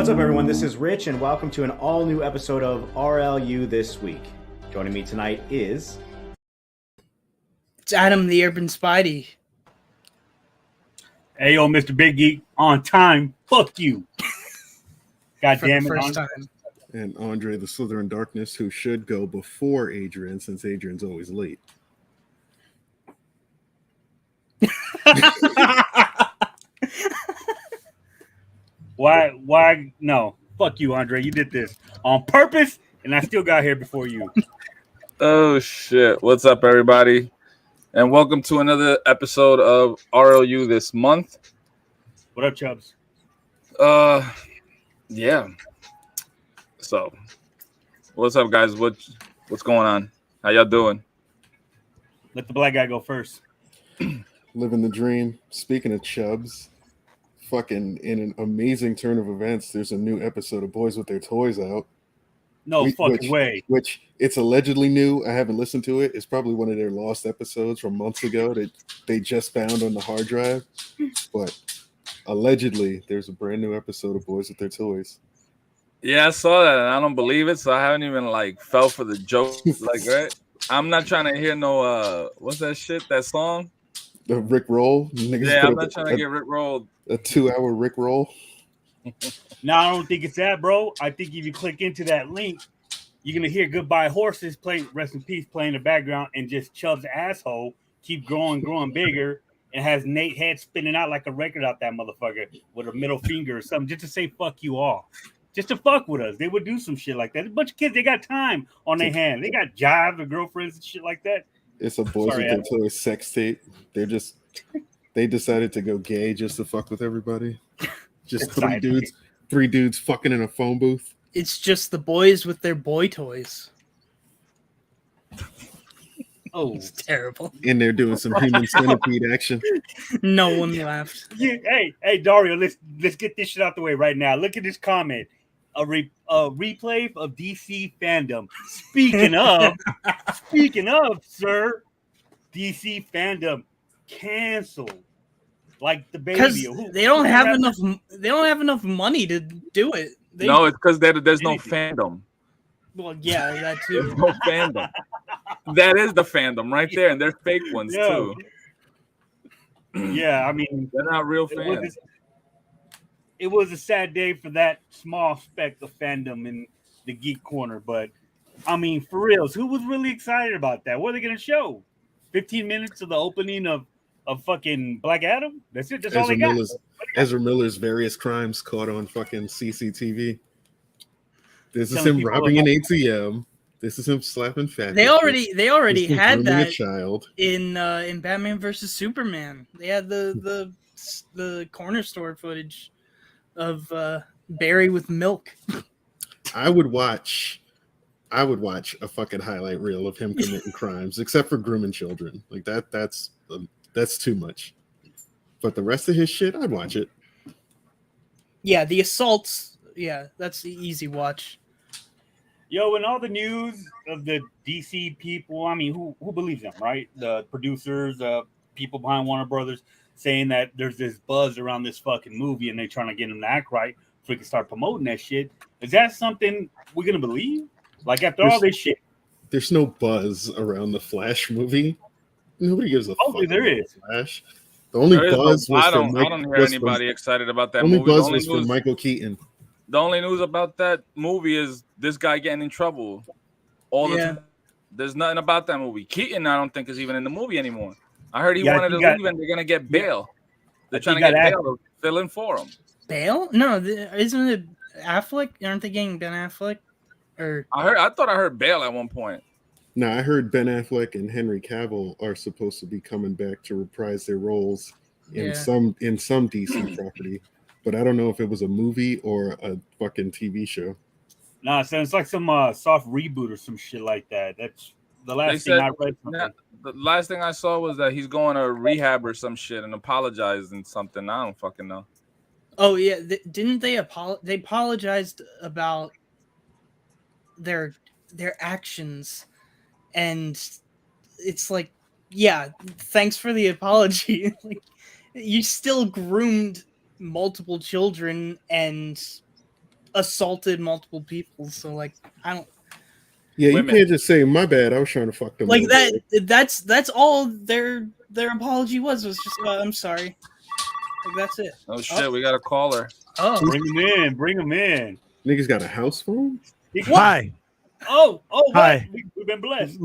What's up, everyone? This is Rich, and welcome to an all-new episode of RLU This Week. Joining me tonight is... It's Adam the Urban Spidey. Hey, yo, Mr. Big Geek, on time. Fuck you. God For damn the it. first time. And Andre the Slytherin Darkness, who should go before Adrian, since Adrian's always late. Why? No. Fuck you, Andre. You did this on purpose, and I still got here before you. Oh, shit. What's up, everybody? And welcome to another episode of RLU This Month. What up, Chubbs? Yeah. So, what's up, guys? What's going on? How y'all doing? Let the black guy go first. Living the dream. Speaking of Chubbs, fucking in an amazing turn of events, there's a new episode of Boys with Their Toys out. No fucking way. Which it's allegedly new. I haven't listened to it. It's probably one of their lost episodes from months ago that they just found on the hard drive. But allegedly, there's a brand new episode of Boys with Their Toys. Yeah, I saw that, and I don't believe it, so I haven't even, fell for the joke. Right? I'm not trying to hear no, what's that shit, that song? The Rick Roll? Niggas Yeah, I'm not trying to get Rick rolled. A 2-hour Rick Roll? No, I don't think it's that, bro. I think if you click into that link, you're going to hear Goodbye Horses play, rest in peace, play in the background, and just Chubb's asshole keep growing bigger, and has Nate head spinning out like a record out that motherfucker with a middle finger or something, just to say fuck you all. Just to fuck with us. They would do some shit like that. A bunch of kids, they got time on their hand. They got jobs or girlfriends and shit like that. It's a Boys with Their Toys sex tape. They decided to go gay just to fuck with everybody. Just three dudes fucking in a phone booth. It's just the boys with their boy toys. Oh, it's terrible. And they're doing some human centipede action. No one laughed. Yeah, hey, Dario, let's get this shit out the way right now. Look at this comment. A replay of DC fandom. Speaking of, sir, DC fandom canceled. Like the baby. Because they don't have enough. They don't have enough money to do it. No, it's because there's no fandom. Well, yeah, that too. There's no fandom. That is the fandom right there, and they're fake ones too. Yeah, I mean, they're not real fans. It was a sad day for that small speck of fandom in the geek corner, but I mean, for reals, who was really excited about that? What are they going to show? 15 minutes of the opening of fucking Black Adam? That's it. That's all they got. Ezra Miller's various crimes caught on fucking CCTV. This is him robbing an ATM. This is him slapping fat. They already had that a child in Batman versus Superman. They had the corner store footage of Barry with milk. I would watch a fucking highlight reel of him committing crimes, except for grooming children. Like that's too much. But the rest of his shit, I'd watch it. Yeah, the assaults. Yeah, that's the easy watch. Yo, and all the news of the DC people, I mean, who believes them, right? The producers, people behind Warner Brothers, saying that there's this buzz around this fucking movie and they're trying to get them to act right so we can start promoting that shit. Is that something we're going to believe? Like, after all this shit? There's no buzz around the Flash movie. Nobody gives a fuck there about is. Flash. The only buzz was I don't hear anybody excited about that movie. The only buzz was from Michael Keaton. The only news about that movie is this guy getting in trouble all the time. There's nothing about that movie. Keaton, I don't think, is even in the movie anymore. I heard he wanted to leave and they're going to get bail. They're trying to get bail to fill in for him. Bail? No, isn't it Affleck? Aren't they getting Ben Affleck? Or I thought I heard bail at one point. No, I heard Ben Affleck and Henry Cavill are supposed to be coming back to reprise their roles in some DC property. But I don't know if it was a movie or a fucking TV show. Nah, so it's like some soft reboot or some shit like that. That's the last thing I read. The last thing I saw was that he's going to rehab or some shit and apologizing something. I don't fucking know. Oh yeah, didn't they they apologized about their actions, and it's like, yeah, thanks for the apology. Like, you still groomed multiple children and assaulted multiple people. So like, I don't Yeah, you Women. can't just say my bad. I was trying to fuck them. like over." that. That's all their apology was just I'm sorry. Like that's it. Oh shit, we got a caller. Oh, Bring him in. Bring him in. Niggas got a house phone. Hi. Oh, what? Hi. We've been blessed.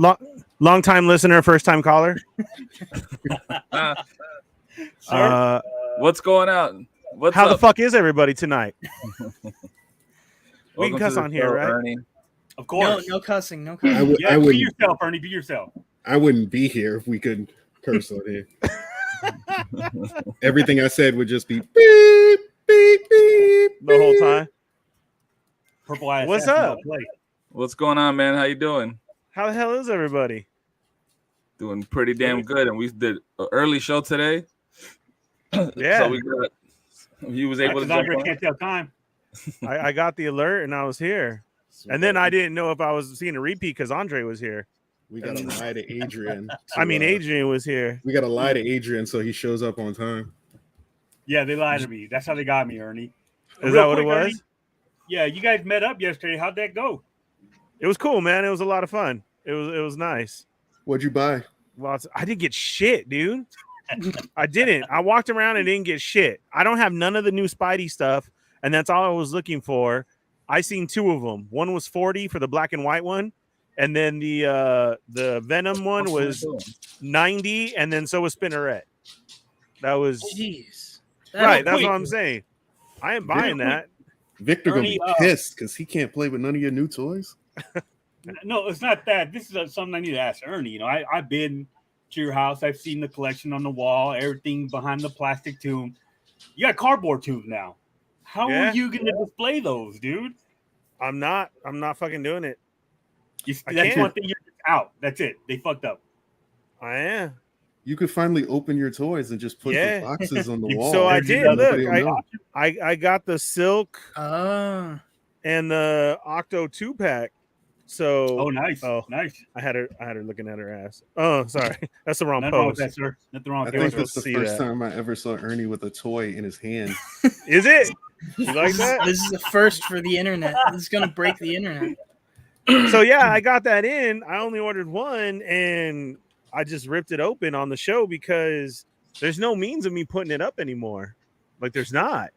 Long time listener, first time caller. Sir, What's going on? What's How up? the fuck is everybody tonight? We Welcome can cuss to the on here, show, right? Ernie. of no, course. no cussing, no I cussing. would. Yeah, I be wouldn't. yourself, Ernie. Be yourself. I wouldn't be here if we could curse on here. Everything I said would just be beep, beep, beep. The whole time. Purple Eye. What's Assassin, up? well played. What's going on, man? How you doing? How the hell is everybody? Doing pretty damn good. And we did an early show today. Yeah. So we got. He was able to Because jump Andre on. can't tell time. I got the alert and I was here. And then I didn't know if I was seeing a repeat because Andre was here. We gotta lie to Adrian. I mean, Adrian was here. We gotta lie to Adrian so he shows up on time. Yeah, they lied to me. That's how they got me, Ernie. Is Real that what it quick, was? Ernie, yeah, you guys met up yesterday. How'd that go? It was cool, man. It was a lot of fun. It was nice. What'd you buy? I didn't get shit, dude. I didn't. I walked around and didn't get shit. I don't have none of the new Spidey stuff, and that's all I was looking for. I seen two of them. One was 40 for the black and white one, and then the Venom one was 90, and then so was Spinneret. That was Jeez. right. That's quick. what I'm saying. I am buying that. Victor gonna be Ernie, pissed because he can't play with none of your new toys. No, it's not that. This is something I need to ask Ernie. You know, I've been to your house. I've seen the collection on the wall, everything behind the plastic tomb. You got cardboard tombs now. How Yeah. are you going to display those, dude? I'm not fucking doing it. I That's can't. one thing. You're just out. That's it. They fucked up. I am. You could finally open your toys and just put Yeah. the boxes on the wall. So I There's did. another Look, Nobody will know. I got the Silk Oh. and the Octo 2-pack. So Oh, nice. Oh. Nice. I had her looking at her ass. Oh, sorry. That's the wrong Nothing wrong with pose. that, sir. Nothing wrong I with think that. we're that's the supposed to see first that. time I ever saw Ernie with a toy in his hand. Is it? You like that? This is the first for the internet. This is gonna break the internet. So yeah, I got that in. I only ordered one and I just ripped it open on the show because there's no means of me putting it up anymore. Like there's not.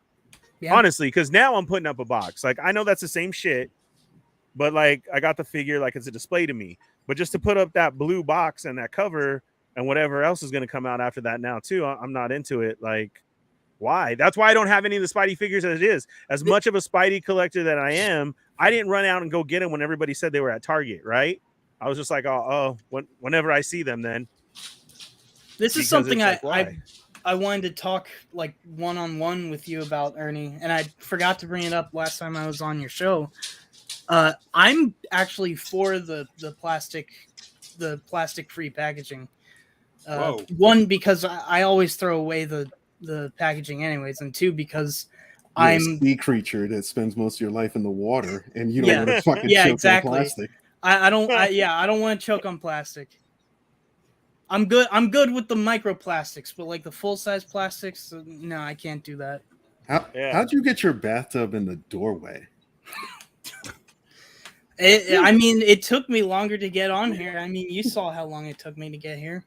Yeah. Honestly, because now I'm putting up a box. Like I know that's the same shit, but like I got the figure like it's a display to me. But just to put up that blue box and that cover and whatever else is going to come out after that now too, I'm not into it. Like, why? That's why I don't have any of the Spidey figures as it is. As much of a Spidey collector that I am, I didn't run out and go get them when everybody said they were at Target, right? I was just like, whenever I see them, then. This is Because something it's like, why? I wanted to talk like one-on-one with you about, Ernie, and I forgot to bring it up last time I was on your show. I'm actually for the plastic free packaging. Whoa. One, because I always throw away the packaging anyways, and two, because You're a I'm sea creature that spends most of your life in the water, and you don't Yeah. want to fucking Yeah, choke exactly. on plastic. I don't want to choke on plastic. I'm good with the microplastics, but like the full size plastics, no, I can't do that. How'd you get your bathtub in the doorway? I mean, it took me longer to get on here. I mean, you saw how long it took me to get here.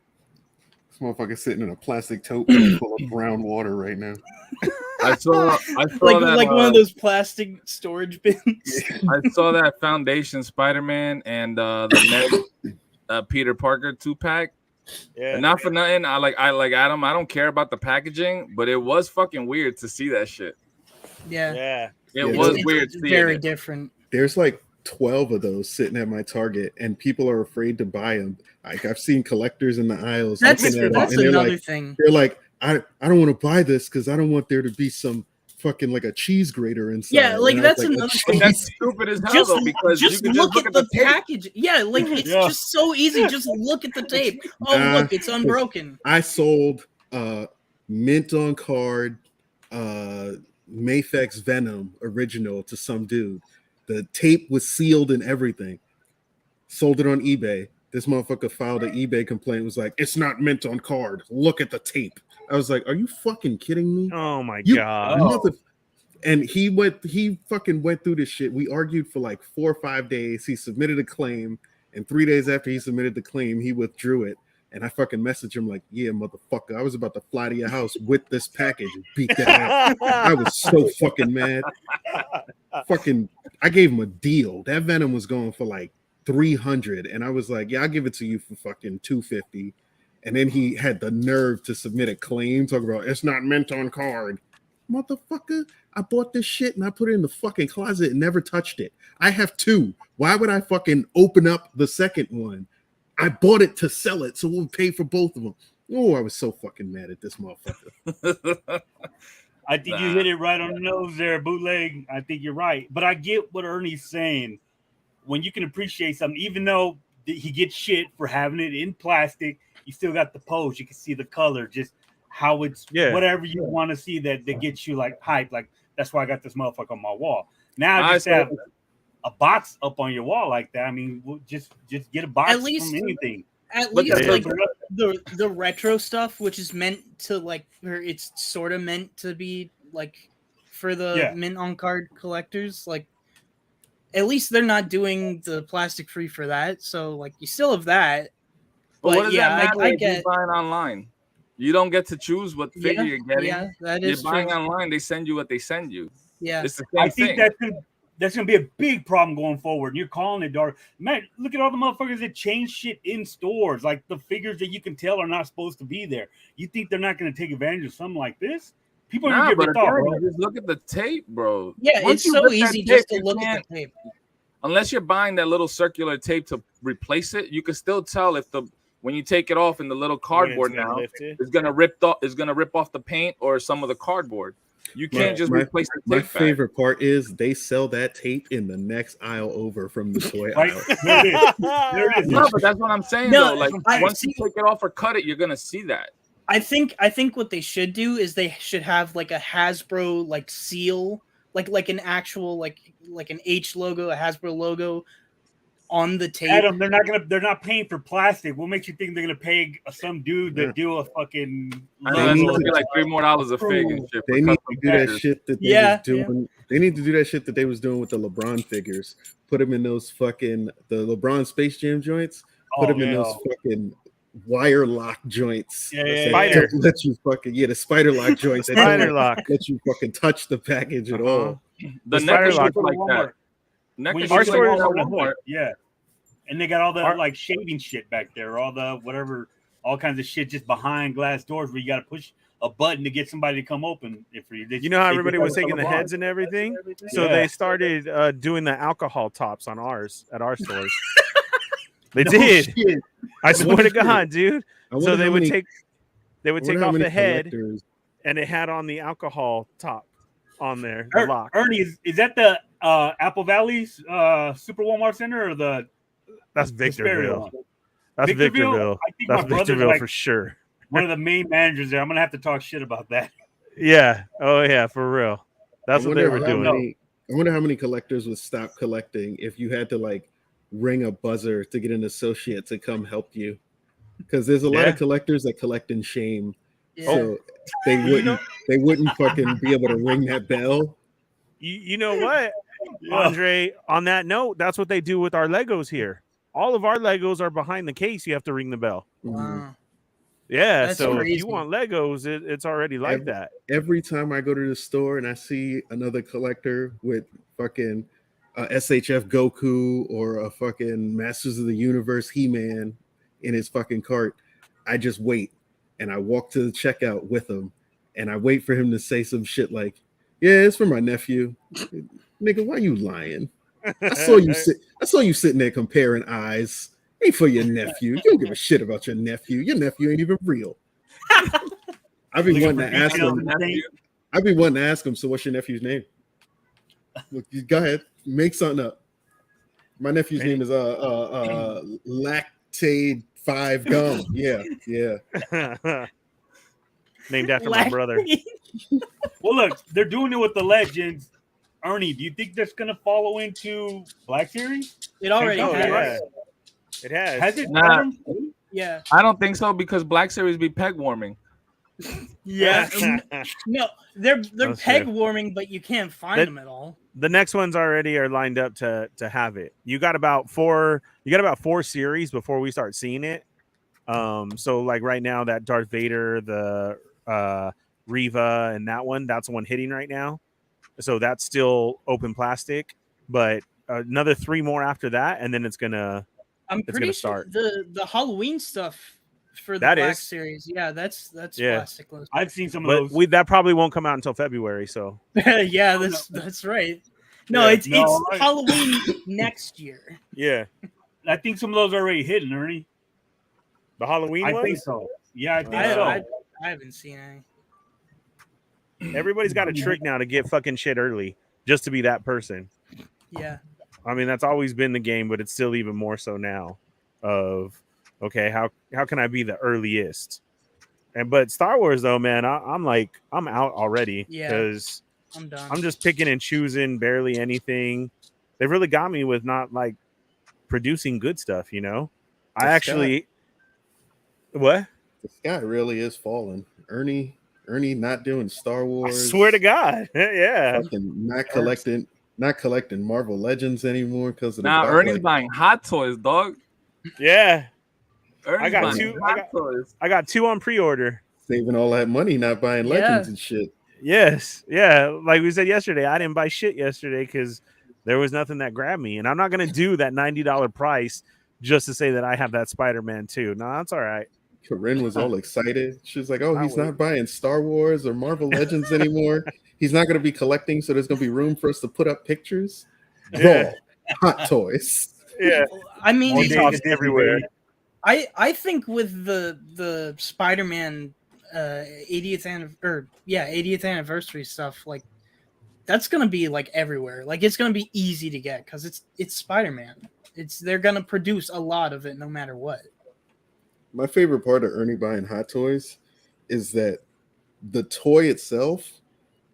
This motherfucker sitting in a plastic tote full of brown water right now. I saw Like that, one of those plastic storage bins. I saw that Foundation Spider-Man and the Ned Peter Parker 2-pack. Yeah. And not for nothing, I like Adam. I don't care about the packaging, but it was fucking weird to see that shit. Yeah, Yeah. It was It's weird seeing very it. different. There's like 12 of those sitting at my Target, and people are afraid to buy them. Like I've seen collectors in the aisles. That's looking at them, that's and they're another like, thing. they're like, I don't want to buy this because I don't want there to be some fucking like a cheese grater inside. Yeah, like And I was that's "A another cheese thing. That's stupid as hell though, because you just can look just at the tape. package. Yeah, like it's Yeah. just so easy. Just look at the tape. Oh, Nah, look, it's unbroken. I sold mint on card Mafex Venom original to some dude. The tape was sealed and everything. Sold it on eBay. This motherfucker filed an eBay complaint. Was like, it's not mint on card. Look at the tape. I was like, are you fucking kidding me? Oh my You god. Oh. mother And he fucking went through this shit. We argued for like 4 or 5 days. He submitted a claim, and 3 days after he submitted the claim, he withdrew it. And I fucking messaged him like, yeah, motherfucker, I was about to fly to your house with this package and beat that ass. I was so fucking mad. Fucking, I gave him a deal. That Venom was going for like 300, and I was like, yeah, I'll give it to you for fucking 250. And then he had the nerve to submit a claim, talking about it's not meant on card. Motherfucker, I bought this shit and I put it in the fucking closet and never touched it. I have 2. Why would I fucking open up the second one? I bought it to sell it, so we'll pay for both of them. Oh, I was so fucking mad at this motherfucker. I think you hit it right on the nose there, bootleg. I think you're right. But I get what Ernie's saying. When you can appreciate something, even though he gets shit for having it in plastic, you still got the pose. You can see the color, just how it's whatever you want to see that gets you like hype. Like, that's why I got this motherfucker on my wall. Now just have a box up on your wall like that. I mean, we'll just get a box from anything. At least like the retro stuff, which is meant to like, or it's sort of meant to be like for the mint on card collectors. Like, at least they're not doing the plastic free for that. So like, you still have that. But what does that matter if you're buying online? You don't get to choose what figure you're getting. Yeah, that is you're buying online. They send you what they send you. Yeah, it's the same thing. I think that's gonna be a big problem going forward. And you're calling it dark. Man, look at all the motherfuckers that change shit in stores, like the figures that you can tell are not supposed to be there. You think they're not gonna take advantage of something like this? People are gonna give it thought, bro. Just look at the tape, bro. Yeah, it's so easy just to look at the tape. Unless you're buying that little circular tape to replace it, you can still tell if when you take it off in the little cardboard now, it's gonna rip off the paint or some of the cardboard. You can't just replace the tape. My favorite part is they sell that tape in the next aisle over from the toy aisle. There it is. No, but that's what I'm saying though. Like once you take it off or cut it, you're gonna see that. I think what they should do is they should have like a Hasbro like seal, like an actual like an H logo, a Hasbro logo on the tape. Adam, they're not paying for plastic. What makes you think they're gonna pay some dude to do a fucking? That's gonna be like $3 more a fig and shit. They need to do that shit that they was doing. Yeah. They need to do that shit that they was doing with the LeBron figures. Put them in those fucking the LeBron Space Jam joints. Put them in those fucking wire lock joints. Spider. Let you fucking the spider lock joints. Spider lock. Let you fucking touch the package at all. The spider lock like that. Our store is Walmart. Yeah, and they got all the like shaving shit back there, all the whatever, all kinds of shit just behind glass doors where you got to push a button to get somebody to come open it for you. You know how everybody was taking the heads and everything, so they started doing the alcohol tops on at our stores. They did. Shit. I swear to God, dude. So they would take off the head, and it had on the alcohol top on there. The lock. Ernie, is that the Apple Valley's Super Walmart Center or that's Victorville? That's Victorville. I think that's my Victorville like for sure. One of the main managers there. I'm gonna have to talk shit about that. Yeah. Oh yeah, for real. That's what they were doing. I wonder how many collectors would stop collecting if you had to like ring a buzzer to get an associate to come help you, because there's a lot of collectors that collect in shame. So they wouldn't fucking be able to ring that bell. You know what, Andre, on that note, that's what they do with our Legos here. All of our Legos are behind the case. You have to ring the bell. Wow. Yeah, that's so crazy. If you want Legos, it's already like that. Every time I go to the store and I see another collector with fucking SHF Goku or a fucking Masters of the Universe He-Man in his fucking cart, I just wait and I walk to the checkout with him and I wait for him to say some shit like, yeah, it's for my nephew. Nigga, why you lying? I saw you sitting there comparing eyes. Ain't for your nephew. You don't give a shit about your nephew. Your nephew ain't even real. I've been wanting to ask him. So what's your nephew's name? Look, go ahead. Make something up. My nephew's name is Lactate 5 Gum. Yeah. Named after my brother. Well, look, they're doing it with the Legends. Ernie, do you think that's gonna follow into Black Series? It already has. Yeah. It has. Has it? Nah, yeah. I don't think so because Black Series be peg warming. Yeah. No, they're That's peg true. warming, but you can't find them at all. The next ones already are lined up to have it. You got about four series before we start seeing it. So like right now that Darth Vader, the Reva, and that's the one hitting right now. So that's still open plastic, but another 3 more after that, and then it's gonna Sure the Halloween stuff for the That Black is. series. Yeah, that's Yeah. plasticless. I've seen some of But those. that probably won't come out until February. So Yeah, that's right. No, Yeah. it's Halloween next year. yeah, I think some of those are already hidden, Ernie. the Halloween I ones. think so. Yeah, I think I so. haven't seen any. Everybody's got a trick now to get fucking shit early just to be that person. Yeah. I mean, that's always been the game, but it's still even more so now. Of okay, how can I be the earliest? But Star Wars though, man, I'm out already because I'm done. I'm just picking and choosing barely anything. They've really got me with not like producing good stuff, you know. I actually what? The sky really is falling. Ernie not doing Star Wars. I swear to God, yeah. Fucking not collecting Marvel Legends anymore because of the Ernie's buying hot toys, dog. Yeah, Ernie's I got buying two. hot toys. I got 2 on pre-order. Saving all that money, not buying Legends and shit. Yes, yeah. Like we said yesterday, I didn't buy shit yesterday because there was nothing that grabbed me, and I'm not gonna do that $90 price just to say that I have that Spider-Man too. No, that's all right. Corinne was all excited. She was like, "Oh, he's not buying Star Wars or Marvel Legends anymore. He's not going to be collecting, so there's going to be room for us to put up pictures." Yeah. Hot toys. Yeah, I mean, it's everywhere. I think with the Spider-Man 80th anniversary stuff, like that's gonna be like everywhere. Like it's gonna be easy to get because it's Spider-Man. They're gonna produce a lot of it no matter what. My favorite part of Ernie buying Hot Toys is that the toy itself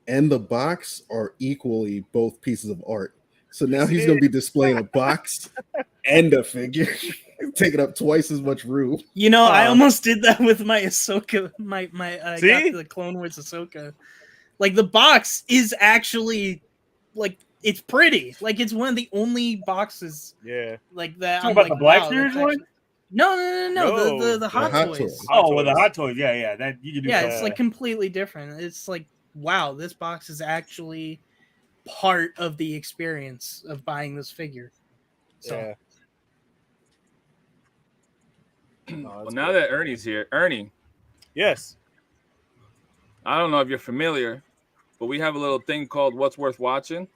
and the box are equally both pieces of art. So now he's going to be displaying a box and a figure, taking up twice as much room. You know, I almost did that with my Ahsoka. I got the Clone Wars Ahsoka. Like the box is actually like it's pretty. Like it's one of the only boxes. Yeah. Like that. Talking about the Black Series one? No. The Hot Toys. Oh, well, the Hot Toys. Yeah. That you can do. Yeah, it's like completely different. It's like, wow, this box is actually part of the experience of buying this figure. So. Yeah. Well, now that Ernie's here, Ernie. Yes. I don't know if you're familiar, but we have a little thing called "What's Worth Watching."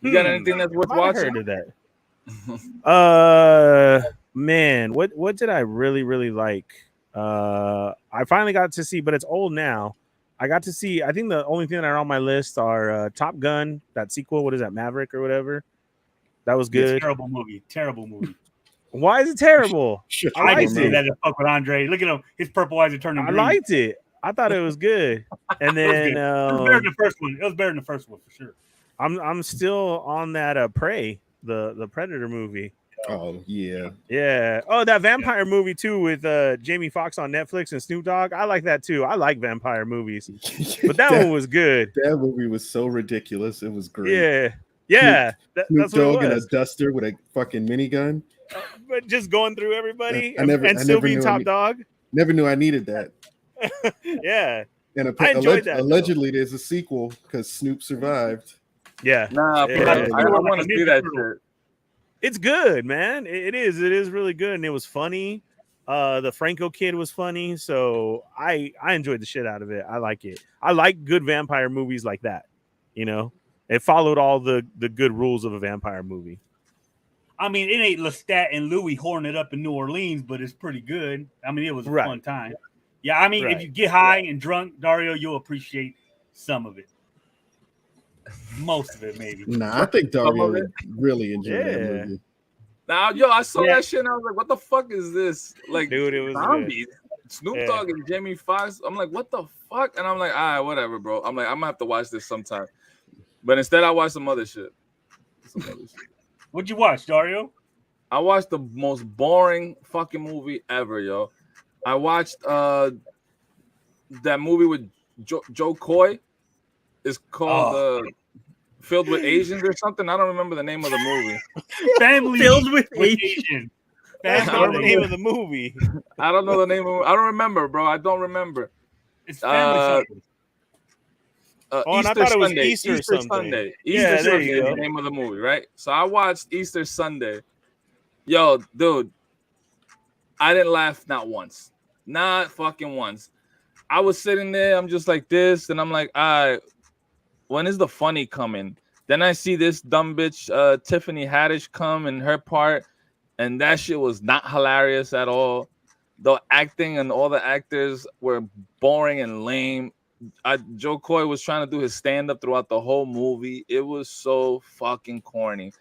You got anything that's worth watching? I heard of that. Man, what did I really like? I finally got to see, but it's old now. I got to see. I think the only thing that are on my list are Top Gun, that sequel. What is that, Maverick or whatever? That was good. Terrible movie. Why is it terrible? I didn't say that to fuck with Andre. Look at him; his purple eyes are turning green. I liked it. I thought it was good. And then it was better than the first one. It was better than the first one for sure. I'm still on that Prey, the Predator movie. Oh yeah. Oh, that vampire movie too with Jamie Foxx on Netflix and Snoop Dogg. I like that too. I like vampire movies, but that one was good. That movie was so ridiculous. It was great. Yeah. Snoop Dogg in a duster with a fucking minigun. But just going through everybody I still being top dog. Never knew I needed that. Yeah. And I enjoyed that. Allegedly, there's a sequel because Snoop survived. Yeah. Nah, Yeah. I don't want to see that shit. It's good, man. It is really good, and it was funny. The Franco kid was funny, so I enjoyed the shit out of it. I like it. I like good vampire movies like that. You know, it followed all the good rules of a vampire movie. I mean, it ain't Lestat and Louis horning it up in New Orleans, but it's pretty good. I mean, it was a fun time. Yeah, I mean, if you get high and drunk, Dario, you'll appreciate some of it. Most of it, maybe. Nah, I think Dario really enjoyed that movie. Now, I saw that shit and I was like, what the fuck is this? Like, dude, it was zombies. Snoop Dogg and Jamie Foxx. I'm like, what the fuck? And I'm like, all right, whatever, bro. I'm like, I'm gonna have to watch this sometime. But instead, I watched some other shit. What'd you watch, Dario? I watched the most boring fucking movie ever, yo. I watched that movie with Joe Coy is called Filled with Asians or something. I don't remember the name of the movie. Family Filled with Asians. That's not the name of the movie. I don't know the name of it. I don't remember, bro. I don't remember. It's family something. And I thought it was Easter Sunday. Yeah, Easter Sunday is the name of the movie, right? So I watched Easter Sunday. Yo, dude, I didn't laugh not once. Not fucking once. I was sitting there, I'm just like this, and I'm like, all right, when is the funny coming? Then I see this dumb bitch, Tiffany Haddish, come in her part, and that shit was not hilarious at all. The acting and all the actors were boring and lame. Joe Coy was trying to do his stand-up throughout the whole movie. It was so fucking corny.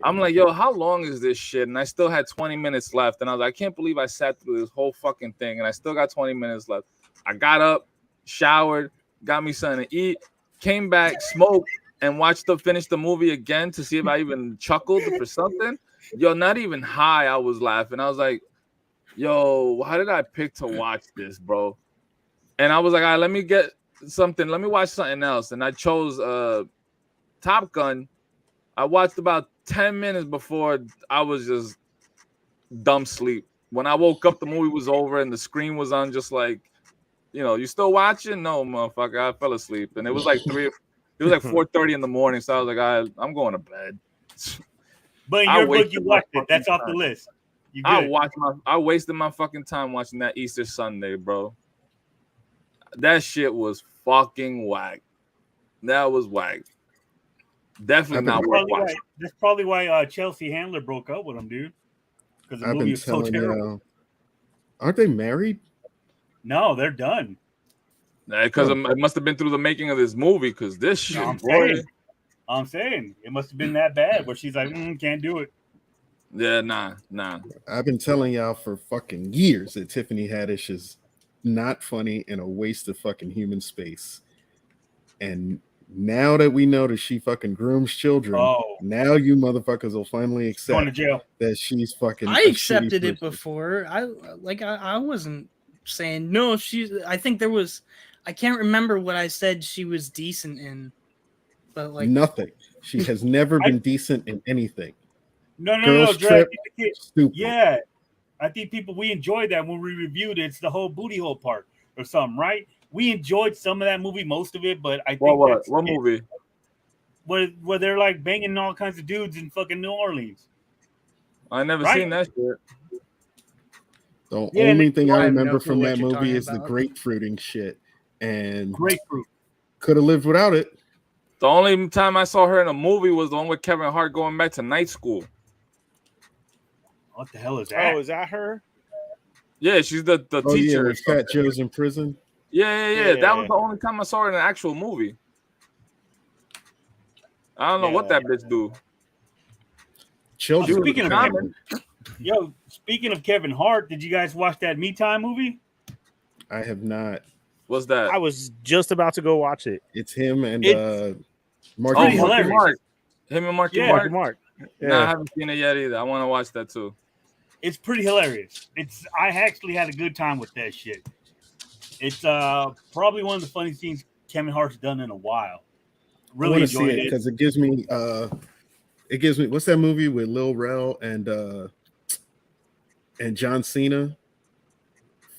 I'm like, yo, how long is this shit? And I still had 20 minutes left. And I was like, I can't believe I sat through this whole fucking thing. And I still got 20 minutes left. I got up, showered, got me something to eat, came back, smoked, and finished the movie again to see if I even chuckled for something. Yo, not even high, I was laughing. I was like, yo, how did I pick to watch this, bro? And I was like, all right, let me get something. Let me watch something else. And I chose Top Gun. I watched about 10 minutes before I was just dumb sleep. When I woke up, the movie was over and the screen was on, just like, you still watching? No, motherfucker, I fell asleep. And it was like 4:30 in the morning. So I was like, all right, I'm going to bed. But in your book, you watched it. That's off the list. I wasted my fucking time watching that Easter Sunday, bro. That shit was fucking whack. That was whack. Definitely not worth watching. That's probably why Chelsea Handler broke up with him, dude. Because the movie was so terrible. Aren't they married? No, they're done. Because it must have been through the making of this movie. Because this shit, I'm saying it must have been that bad. Where she's like, can't do it. Yeah, nah. I've been telling y'all for fucking years that Tiffany Haddish is not funny and a waste of fucking human space. And now that we know that she fucking grooms children, now you motherfuckers will finally accept going to jail. That she's fucking. I accepted it before. I wasn't saying no. I think there was. I can't remember what I said she was decent in, but like nothing. She has never been decent in anything. No, Dre, stupid. Yeah, I think we enjoyed that when we reviewed it. It's the whole booty hole part or something, right? We enjoyed some of that movie, most of it, but I think what movie? Where they're like banging all kinds of dudes in fucking New Orleans. I never seen that shit. The only thing I remember from that movie is the grapefruiting shit. And grapefruit. Could have lived without it. The only time I saw her in a movie was the one with Kevin Hart going back to night school. What the hell is that? Oh, is that her? Yeah, she's the teacher. Yeah, Fat Joe's in prison. Yeah. That was the only time I saw her in an actual movie. I don't know what that bitch do. Children. Speaking of Kevin Hart, did you guys watch that Me Time movie? I have not. What's that? I was just about to go watch it. It's him and Mark. Him and Marky Mark. Yeah. No, I haven't seen it yet either. I want to watch that too. It's pretty hilarious. I actually had a good time with that shit. It's probably one of the funniest things Kevin Hart's done in a while. Really enjoyed it because it gives me what's that movie with Lil Rel and John Cena?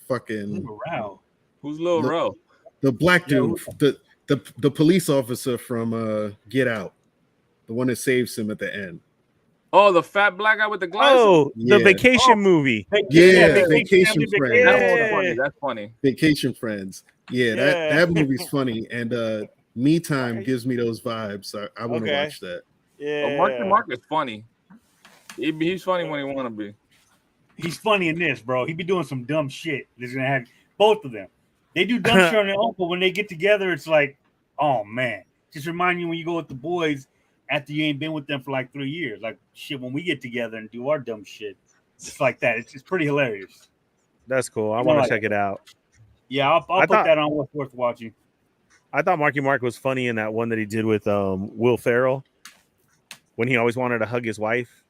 Fucking Lil Rel. Who's Lil Rel? The black dude, the police officer from Get Out, the one that saves him at the end. Oh, the fat black guy with the glasses. Oh, the vacation movie. Vacation Friends. That's funny. Vacation Friends. Yeah, that movie's funny. And Me Time gives me those vibes. So I want to watch that. Yeah, Mark is funny. He's funny when he want to be. He's funny in this, bro. He be doing some dumb shit. There's gonna have both of them. They do dumb shit on their own, but when they get together, it's like, oh man. Just remind you when you go with the boys after you ain't been with them for like 3 years. Like shit, when we get together and do our dumb shit, it's like that. It's pretty hilarious. That's cool. I want to check it out. Yeah, I'll put that on what's worth watching. I thought Marky Mark was funny in that one that he did with Will Ferrell when he always wanted to hug his wife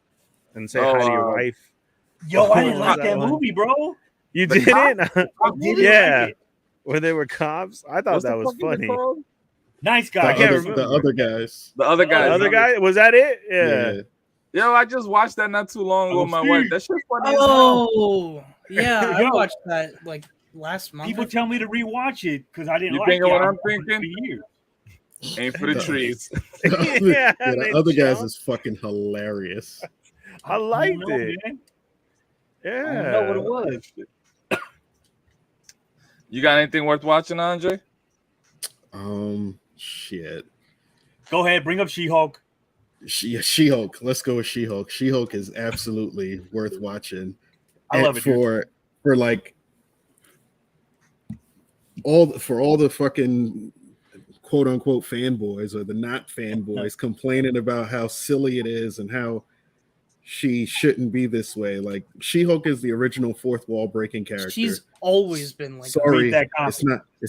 and say hi to your wife. Yo, I didn't like that movie, bro. You didn't? Yeah. When they were cops, I thought that was funny. Nice guy. The other guys. The other guy. The other guy, was that it? Yeah. Yo, I just watched that not too long ago with my wife. That shit's funny. Oh, yeah, I watched that like last month. People tell me to rewatch it because I didn't You like thinking it. what I'm thinking? Ain't for the trees. The other guys is fucking hilarious. I liked it. Man. Yeah. I don't know what it was. You got anything worth watching, Andre? Shit. Go ahead, bring up She-Hulk. She-Hulk. Let's go with She-Hulk. She-Hulk is absolutely worth watching. I love it for like all the fucking quote unquote fanboys or the not fanboys complaining about how silly it is and how she shouldn't be this way. Like She-Hulk is the original fourth wall breaking character. She's always been like. Sorry, it's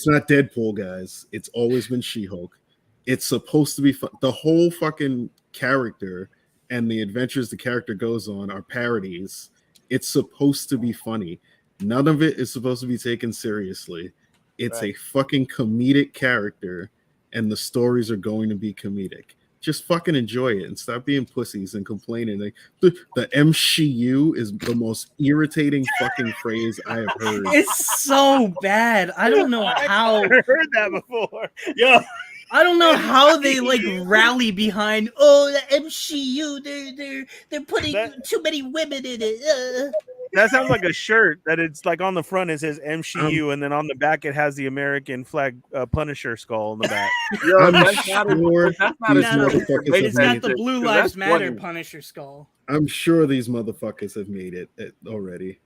not Deadpool, guys. It's always been She-Hulk. It's supposed to be fun. The whole fucking character and the adventures the character goes on are parodies. It's supposed to be funny. None of it is supposed to be taken seriously. It's a fucking comedic character, and the stories are going to be comedic. Just fucking enjoy it and stop being pussies and complaining. Like, the MCU is the most irritating fucking phrase I have heard. It's so bad. I don't know how. I heard that before. Yeah. I don't know how they like rally behind. Oh, the MCU. They're putting too many women in it. That sounds like a shirt that it's like on the front it says MCU and then on the back it has the American flag Punisher skull in the back. Yo, I'm that's sure It's got the Blue Lives Matter funny. Punisher skull. I'm sure these motherfuckers have made it already.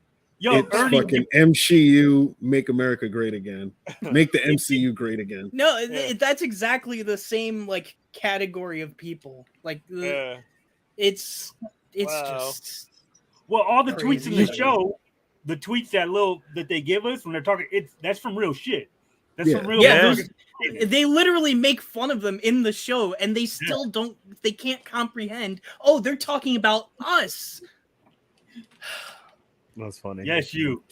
Yo, It's Ernie, fucking MCU, make America great again. Make the MCU great again. No, that's exactly the same like category of people. Like it's just. well, all the tweets in the Crazy. show, the tweets that they give us when they're talking, that's from real shit. That's from real. Yeah, they literally make fun of them in the show, and they still don't. They can't comprehend. Oh, they're talking about us. That's funny. Yes, you.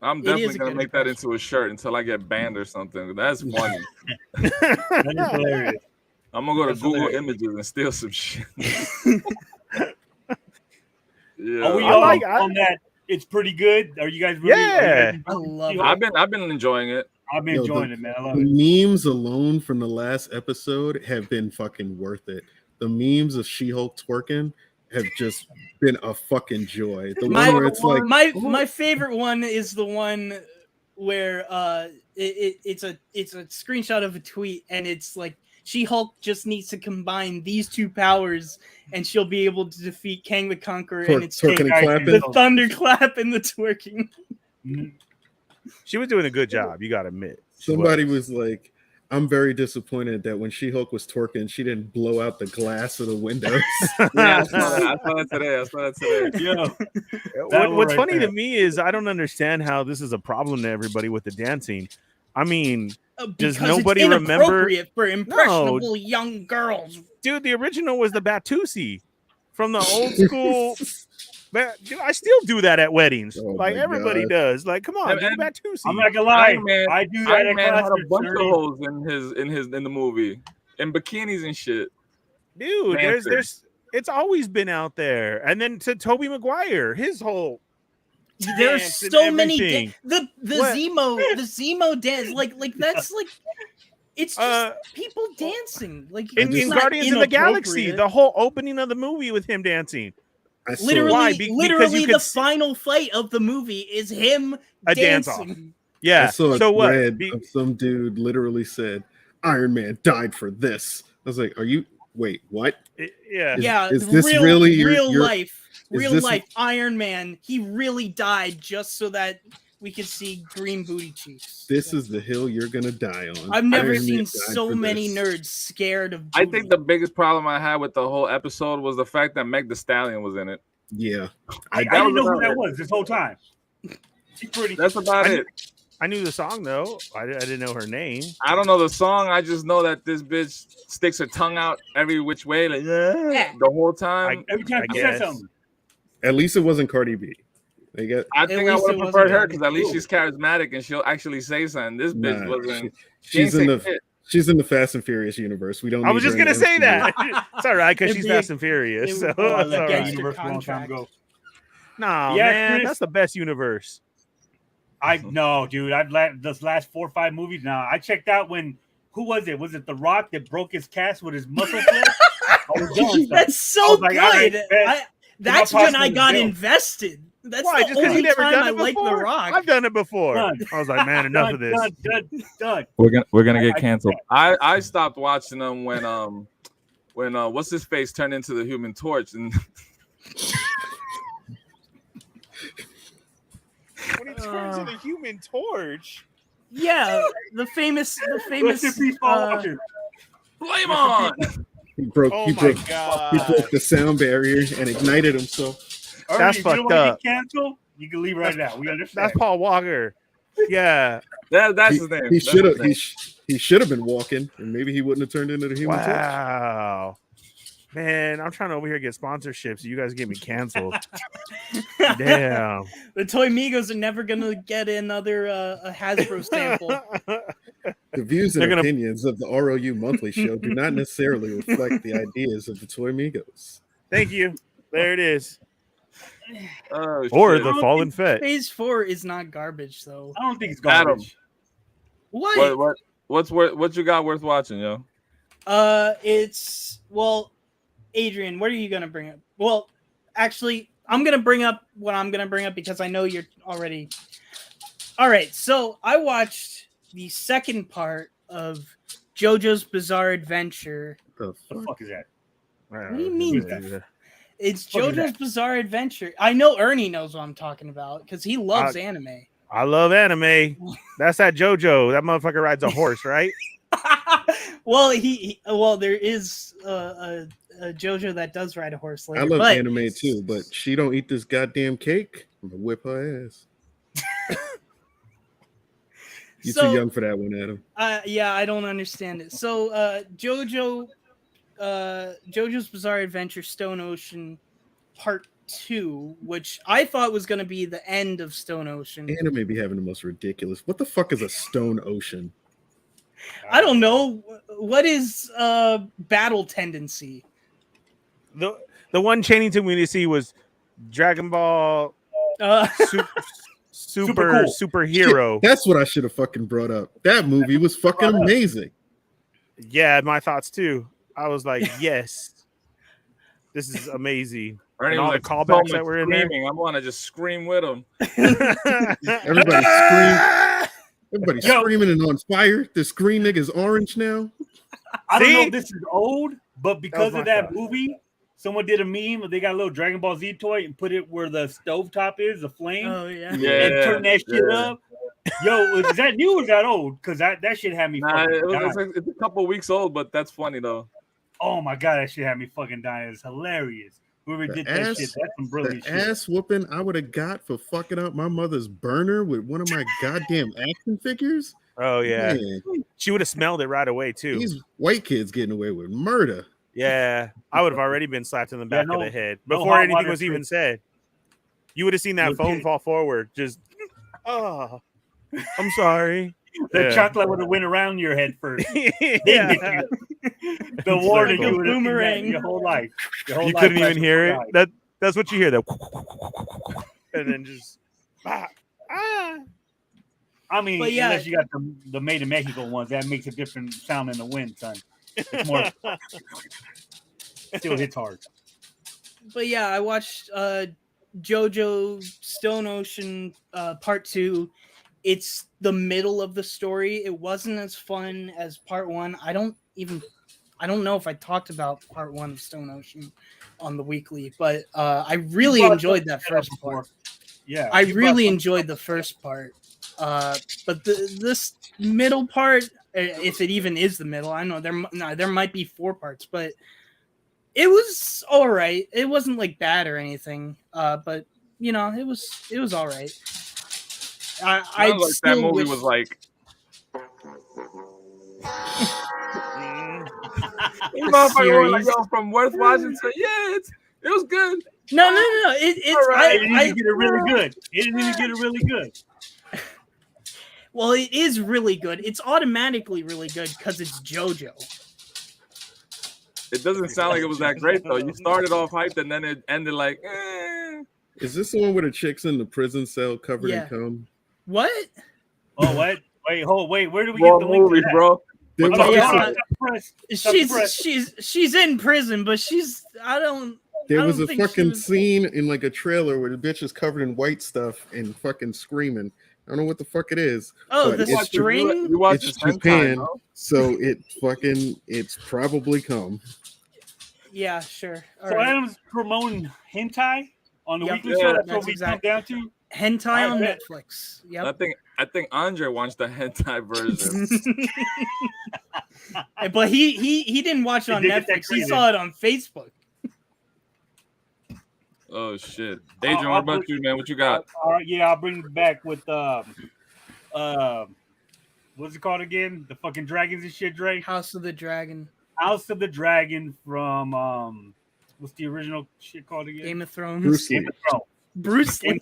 I'm definitely gonna make that into a shirt until I get banned or something. That's funny. That is hilarious. I'm gonna go to Google Images and steal some shit. Yeah. Are we all on that? It's pretty good. Are you guys really? Yeah. I love it. I've been enjoying it. I've been enjoying it, man. I love the it. memes alone from the last episode have been fucking worth it. The memes of She-Hulk twerking have just been a fucking joy. The one where it's like my favorite one is the one where it's a screenshot of a tweet and it's like She-Hulk just needs to combine these two powers and she'll be able to defeat Kang the Conqueror and it's the thunderclap and the twerking. She was doing a good job, you gotta admit. Somebody was like, I'm very disappointed that when She-Hulk was twerking, she didn't blow out the glass of the windows. Yeah, I saw that today. Yeah. What's funny to me is I don't understand how this is a problem to everybody with the dancing. I mean, does nobody it's remember inappropriate for impressionable young girls? Dude, the original was the Batusi from the old school. Man, dude, I still do that at weddings. Like everybody does. Like, come on, do the Batusi. I'm not gonna lie. I do that. Iron Man had a bunch of holes in the movie, in bikinis and shit. Dude, there's it's always been out there. And then to Tobey Maguire, his whole there's so many the Zemo dance like that's like it's just people dancing like in Guardians of the Galaxy, the whole opening of the movie with him dancing. Literally the final fight of the movie is him dancing. Yeah. I saw so what? Some dude literally said, "Iron Man died for this." I was like, "Are you? Wait, what?" Is this really real life? Iron Man. He really died just so that we could see green booty cheeks. This is the hill you're gonna die on. I've never seen so many nerds scared of booty. I think the biggest problem I had with the whole episode was the fact that Meg Thee Stallion was in it. Yeah, I didn't know who that was this whole time. That's about it. I knew the song though. I didn't know her name. I don't know the song. I just know that this bitch sticks her tongue out every which way, like the whole time. Every time she says something. At least it wasn't Cardi B. They got. I think I least would it have preferred wasn't her because at least she's charismatic and she'll actually say something. This bitch Nah, wasn't. she's in the. shit. She's in the Fast and Furious universe. We don't. I was need just her in gonna say MCU. that. It's all right because It'd she's be Fast a- and Furious. it So would Oh, I it's left all that right. Against universe a long time contract. ago. No, Yeah, man, Chris. that's the best universe. I no, dude. Those last 4 or 5 movies. Now I checked out when. Who was it? Was it The Rock that broke his cast with his muscle flip? I was doing stuff. That's I so was like, good. all right, bet. That's Come on, when I Pastor got Bill. invested. That's Why? the Just because only you never time done I it like The before? Rock. I've done it before. Done. I was like, man, enough of this. Done. We're gonna get I- canceled. I stopped watching them when what's his face turned into the Human Torch and When he turns into the Human Torch. Yeah, the famous. Rest in peace, Paul Walker. flame on. He broke. Oh he my broke. god. He broke the sound barrier and ignited himself. Ernie, That's if you don't fucked wanna up. Get canceled, you can leave right now. We understand. That's Paul Walker. Yeah. That's He, his name. he That's should have. his name. He should have been walking, and maybe he wouldn't have turned into the Human Torch. Wow. Man, I'm trying to over here get sponsorships. You guys get me canceled. Damn. The Toy Migos are never gonna get another a Hasbro sample. The views and They're gonna- opinions of the RLU Monthly Show do not necessarily reflect the ideas of the Toy Migos. Thank you. There it is. Oh, Or shit. the Fallen Fett. Phase 4 is not garbage though. I don't think it's Adam. garbage. What you got worth watching, yo? It's Adrian, what are you gonna bring up? Well, actually, I'm gonna bring up what I'm gonna bring up because I know you're already. All right, so I watched the second part of JoJo's Bizarre Adventure. The The fuck? fuck is that? What do you mean? It's What is JoJo's that? Bizarre Adventure. I know Ernie knows what I'm talking about because he loves anime. I love anime. That's that JoJo. That motherfucker rides a horse, right? Well, there is a JoJo that does ride a horse later. I love but anime too, but she don't eat this goddamn cake. I'm gonna whip her ass. You're So- too young for that one, Adam. Yeah, I don't understand it. So, JoJo's Bizarre Adventure Stone Ocean Part 2, which I thought was going to be the end of Stone Ocean. Anime be having the most ridiculous. What the fuck is a stone ocean? I don't know. What is battle tendency? The one chaining to me to see was Dragon Ball Super cool. Superhero. That's what I should have fucking brought up. That movie was fucking amazing. Yeah, my thoughts too. I was like, yes, this is amazing. Ernie And all was the like, callbacks so that much were in there. screaming. I want to just scream with him. Everybody scream. Everybody Yo. screaming and on fire. The screen nigga's orange now. I don't know See? if this is old, but because my of that thought. movie, someone did a meme. They got a little Dragon Ball Z toy and put it where the stovetop is, the flame, Oh yeah. and turn that shit yeah. up. Yo, is that new or is that old? Because that shit had me Nah, fucking dying. it's a couple weeks old, but that's funny though. Oh my god, that shit had me fucking dying. It's hilarious. Whoever The did that ass- shit, that's some The brilliant shit. ass whooping I would have got for fucking up my mother's burner with one of my goddamn action figures. Oh yeah, Man, she would have smelled it right away too. these white kids getting away with murder. Yeah, I would have already been slapped in the back of the head no before hot anything water was even treat. said. You would have seen that Legit. phone fall forward. Just, oh, I'm sorry. The Yeah. chocolate would have went around your head first. Then Yeah. hit you. The war that Like a you would have boomerang. your whole life. Your whole You life couldn't even flashes hear it. by. That's what you hear. That, and then just, ah. I mean, But yeah. unless you got the made in Mexico ones, that makes a different sound in the wind, son. It's more still hits hard. But yeah, I watched JoJo Stone Ocean Part 2. It's the middle of the story. It wasn't as fun as Part 1. I don't know if I talked about Part 1 of Stone Ocean on the weekly, but I really brought enjoyed that that first part. Yeah, I you brought really some- enjoyed the first part. But this middle part, if it even is the middle, I know there might be 4 parts, but it was all right. It wasn't like bad or anything. But you know, it was all right. I Sounds like that still movie wish- was like. You motherfucker were like, series. yo, from worth watching to it was good. No. It's Right. It didn't get it really good. It didn't even get it really good. Well, it is really good. It's automatically really good because it's JoJo. It doesn't sound like it was that great though. You started off hyped and then it ended like. Is this the one where the chick's in the prison cell covered in cum? What? Oh, what? Wait. Where do we Wrong get the link movies, to that? bro? She's in prison, but There was a fucking scene in like a trailer where the bitch is covered in white stuff and fucking screaming. I don't know what the fuck it is. Oh, the string? It's Japan, so it's probably cum. Yeah, sure. All right. Adam's promoting hentai on the weekly show. That's what we come down to. Hentai on Netflix. Yep. I think Andre wants the hentai version. But he didn't watch it on Netflix. He saw it on Facebook. Oh shit, Adrian, what about you, man? What you got? I'll bring it back with what's it called again? The fucking dragons and shit, Dre. House of the Dragon. House of the Dragon from what's the original shit called again? Game of Thrones. Bruce Lee.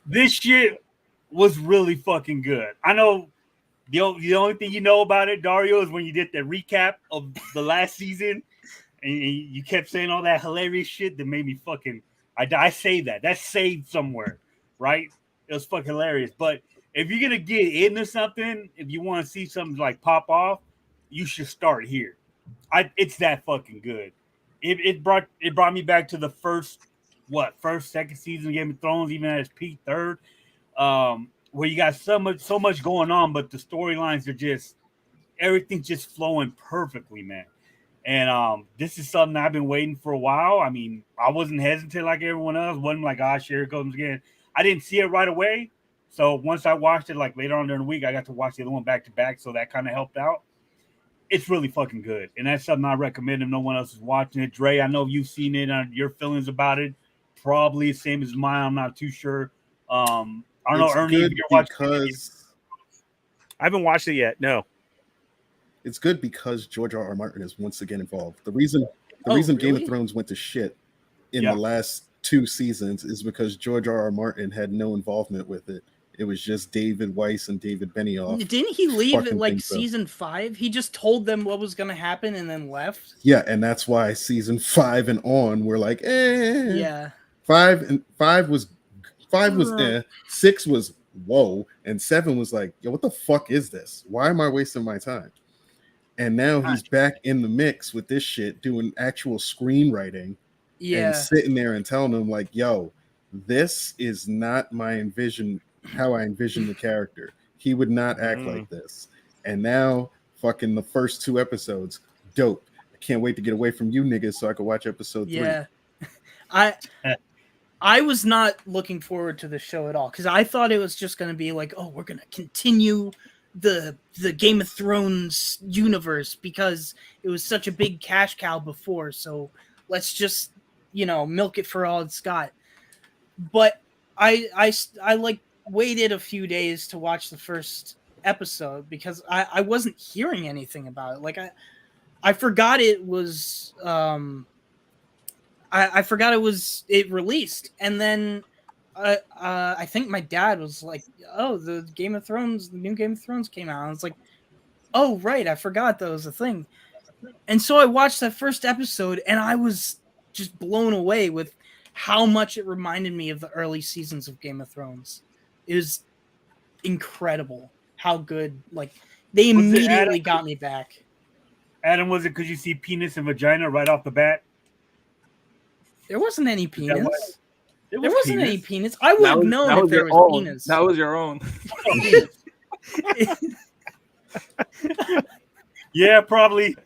This shit was really fucking good. I know the only thing you know about it, Dario, is when you did the recap of the last season. And you kept saying all that hilarious shit that made me fucking. I say that. That's saved somewhere, right? It was fucking hilarious. But if you're gonna get into something, if you want to see something like pop off, you should start here. It's that fucking good. It brought me back to the second season of Game of Thrones, even at its peak third, where you got so much going on, but the storylines are just everything's just flowing perfectly, man. And this is something I've been waiting for a while. I mean, I wasn't hesitant like everyone else. Wasn't like, here it comes again. I didn't see it right away. So once I watched it, like later on during the week, I got to watch the other one back to back. So that kind of helped out. It's really fucking good. And that's something I recommend if no one else is watching it. Dre, I know you've seen it. Your feelings about it probably the same as mine. I'm not too sure. I don't know, Ernie, if you're watching it. I haven't watched it yet. No. It's good because George R.R. Martin is once again involved. The reason really? Game of Thrones went to shit in the last 2 seasons is because George R.R. Martin had no involvement with it. It was just David Weiss and David Benioff. Didn't he leave at like season 5? He just told them what was going to happen and then left. Yeah, and that's why season 5 and on we're like, Yeah. 5 was 6 was whoa, and 7 was like, yo, what the fuck is this? Why am I wasting my time? And now he's back in the mix with this shit, doing actual screenwriting, and sitting there and telling them like, "Yo, this is not how I envision the character. He would not act like this." And now, fucking the first 2 episodes, dope. I can't wait to get away from you niggas so I can watch episode 3. Yeah, I was not looking forward to the show at all because I thought it was just going to be like, oh, we're going to continue the Game of Thrones universe because it was such a big cash cow before, so let's just milk it for all it's got. But I like waited a few days to watch the first episode because I wasn't hearing anything about it. Like I forgot it was I forgot it released, and then I think my dad was like, "Oh, the new Game of Thrones came out." I was like, "Oh, right, I forgot that was a thing." And so I watched that first episode, and I was just blown away with how much it reminded me of the early seasons of Game of Thrones. It was incredible how good. Like they immediately got me back. Adam, was it because you see penis and vagina right off the bat? There wasn't any penis. There wasn't any penis. I would have known if there was penis. That was your own. Yeah, probably.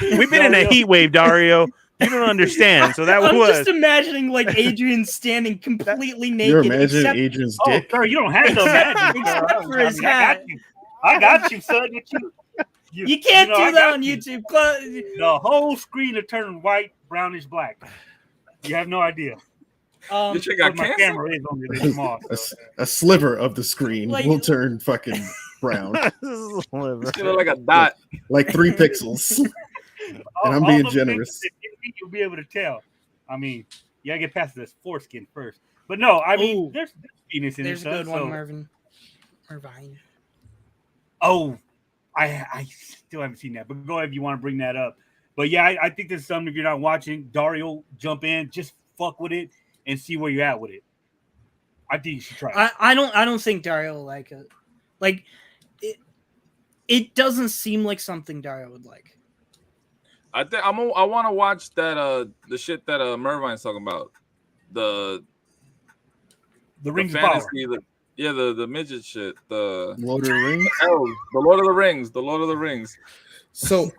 We've been in a heat wave, Dario. You don't understand. So that I'm was just imagining like Adrian standing completely naked. You're imagining Adrian's dick. Oh, you don't have to imagine. Except for his hat. I got you, son. You can't do that on YouTube. The whole screen will turn white, brownish, black. You have no idea. This shit got my camera is only this small. A sliver of the screen will turn fucking brown. It's gonna look like a dot, like 3 pixels. And I'm being generous. be able to tell. I mean, you gotta get past this foreskin first. But no, I mean, there's penis in there's it. There's a good one, Marvin. Irvine. Oh, I still haven't seen that, but go ahead if you want to bring that up. But yeah, I think there's something if you're not watching, Dario, jump in, just fuck with it and see where you're at with it. I think you should try it. I don't think Dario will like it. Like it doesn't seem like something Dario would like. I think I want to watch that the shit that Mervine's talking about. The Rings of fantasy, Power. the midget shit. The Lord of the Rings. The Lord of the Rings. The Lord of the Rings. So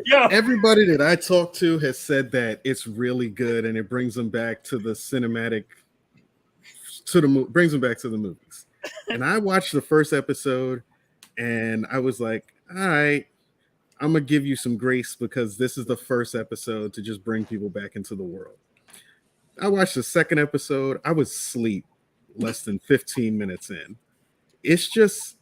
Yeah. everybody that I talked to has said that it's really good and it brings them back to the cinematic, brings them back to the movies. And I watched the first episode and I was like, all right, I'm gonna give you some grace because this is the first episode to just bring people back into the world. I watched the second episode. I was asleep less than 15 minutes in. It's just,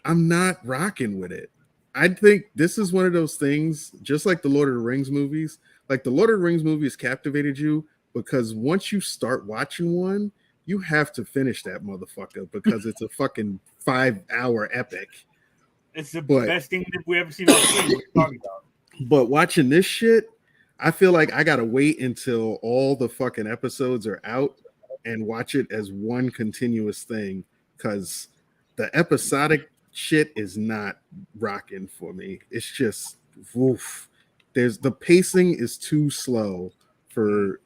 I'm not rocking with it. I think this is one of those things, just like the Lord of the Rings movies. Like the Lord of the Rings movies captivated you because once you start watching one, you have to finish that motherfucker because it's a fucking 5-hour epic. It's the best thing that we ever seen on screen. What you're talking about. But watching this shit, I feel like I gotta wait until all the fucking episodes are out and watch it as one continuous thing because the episodic shit is not rocking for me. It's just woof. The pacing is too slow to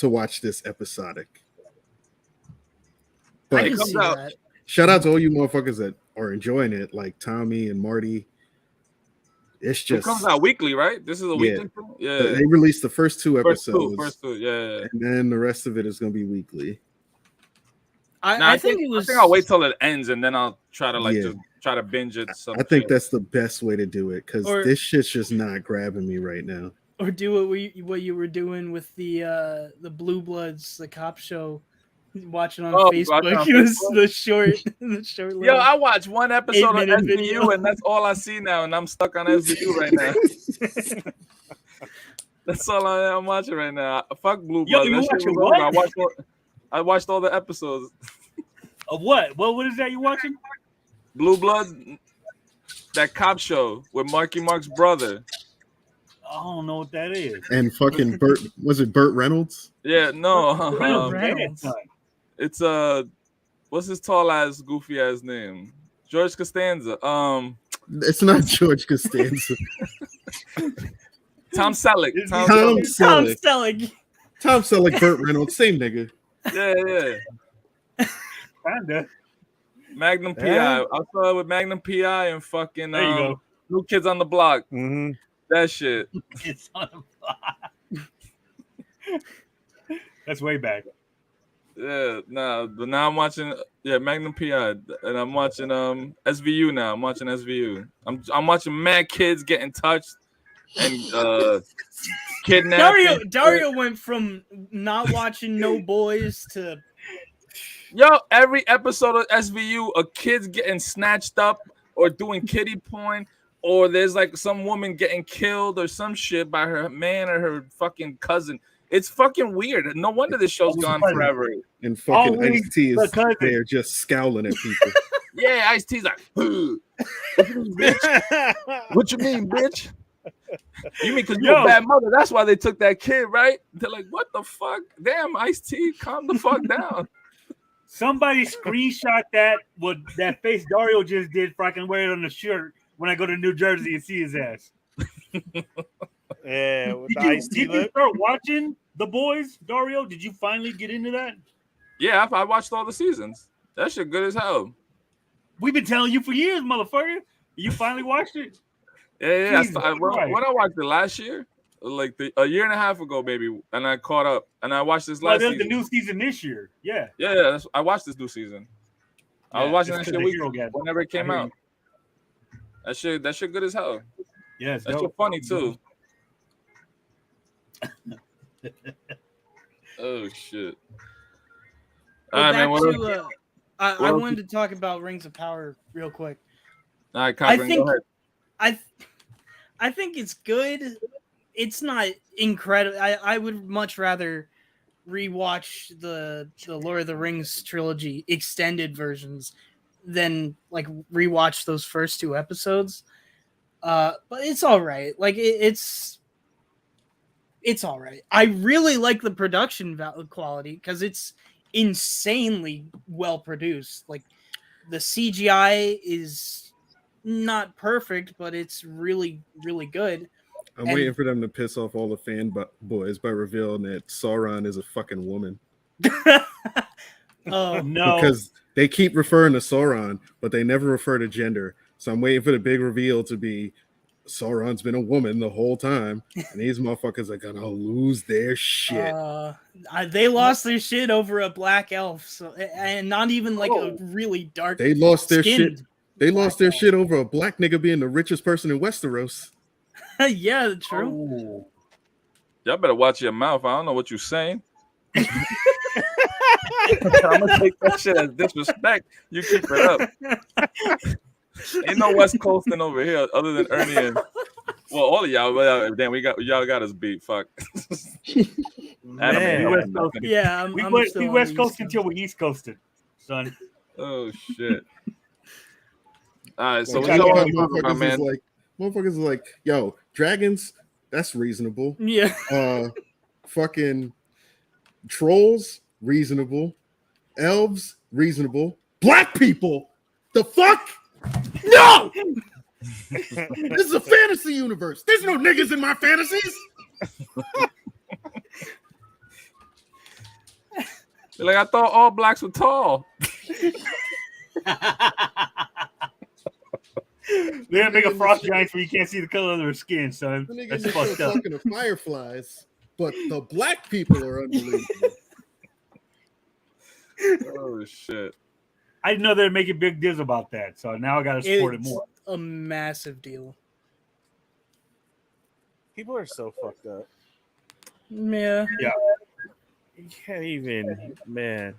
watch this episodic. But I can see that. Shout out to all you motherfuckers that are enjoying it, like Tommy and Marty. It's just it comes out weekly, right? This is a weekly thing? Yeah. They released the first two episodes. First two, yeah. And then the rest of it is going to be weekly. I think I'll wait till it ends and then I'll try to just try to binge it. I think that's the best way to do it because this shit's just not grabbing me right now. Or do what you were doing with the Blue Bloods, the cop show. Watching on Facebook, it was the short. Yo, I watched one episode of SVU, and that's all I see now, and I'm stuck on SVU right now. That's all I'm watching right now. Fuck Blue Blood. You watching what? I watched all the episodes. Of what? What is that you watching? Blue Blood, that cop show with Marky Mark's brother. I don't know what that is. And fucking Burt, was it Burt Reynolds? Yeah, no. Reynolds. It's what's his tall ass, goofy ass name? George Costanza. It's not George Costanza. Tom Selleck. Tom Selleck, Burt Reynolds, same nigga. Yeah. Kinda. Magnum PI. I saw it with Magnum PI and fucking there you go. New Kids on the Block. Mm-hmm. That shit. Kids on the Block. That's way back. Yeah, but now I'm watching Magnum PI, and I'm watching SVU now. I'm watching SVU. I'm watching mad kids getting touched and kidnapped. Dario went from not watching No Boys to every episode of SVU, a kid's getting snatched up or doing kiddie porn, or there's like some woman getting killed or some shit by her man or her fucking cousin. It's fucking weird. No wonder this show's gone forever. And fucking Ice-T is there just scowling at people. Yeah, Ice-T's like, bitch. What you mean, bitch? You mean because you're a bad mother? That's why they took that kid, right? They're like, what the fuck? Damn, Ice-T, calm the fuck down. Somebody screenshot that face Dario just did so I can wear it on the shirt when I go to New Jersey and see his ass. Yeah, did you start watching The Boys, Dario? Did you finally get into that? Yeah, I watched all the seasons. That shit good as hell. We've been telling you for years, motherfucker. You finally watched it? Yeah. When I watched it last year, like a year and a half ago, maybe, and I caught up, and I watched this last season. The new season this year. Yeah. Yeah, I watched this new season. I was watching that shit whenever it came out. That shit good as hell. Yeah, that shit funny too. Oh shit! All right, man. I wanted to talk about Rings of Power real quick. All right, Cochran, go ahead. I think it's good. it's not incredible. I would much rather rewatch the Lord of the Rings trilogy extended versions than like rewatch those first 2 episodes. But it's all right. Like it's all right. I really like the production quality because it's insanely well produced. Like the CGI is not perfect, but it's really, really good. I'm waiting for them to piss off all the fanboys by revealing that Sauron is a fucking woman. Oh no, because they keep referring to Sauron, but they never refer to gender. So I'm waiting for the big reveal to be Sauron's been a woman the whole time, and these motherfuckers are gonna lose their shit. They lost their shit over a black elf, so and not even like a really dark. They lost their shit. They lost their shit over a black nigga being the richest person in Westeros. Yeah, true. Oh. Y'all better watch your mouth. I don't know what you're saying. I'm gonna take that shit as disrespect. You keep it up. Ain't no West Coasting over here other than Ernie and all of y'all. Well, damn, y'all got us beat. Fuck. Man. West Coast. Yeah, we West Coast until we East Coasted, son. Oh shit. All right, so Like, what y'all want to talk about, man? Motherfuckers are like, yo, dragons, that's reasonable. Yeah. Fucking trolls, reasonable. Elves, reasonable. Black people, the fuck? No! This is a fantasy universe. There's no niggas in my fantasies. Like, I thought all blacks were tall. They're gonna make a frost giants where you can't see the color of their skin, son. That's fucked up. Talking of fireflies, but the black people are unbelievable. Oh shit! I didn't know they're making big deals about that, so now I gotta support it more. A massive deal. People are so fucked up. Yeah. You can't even, man.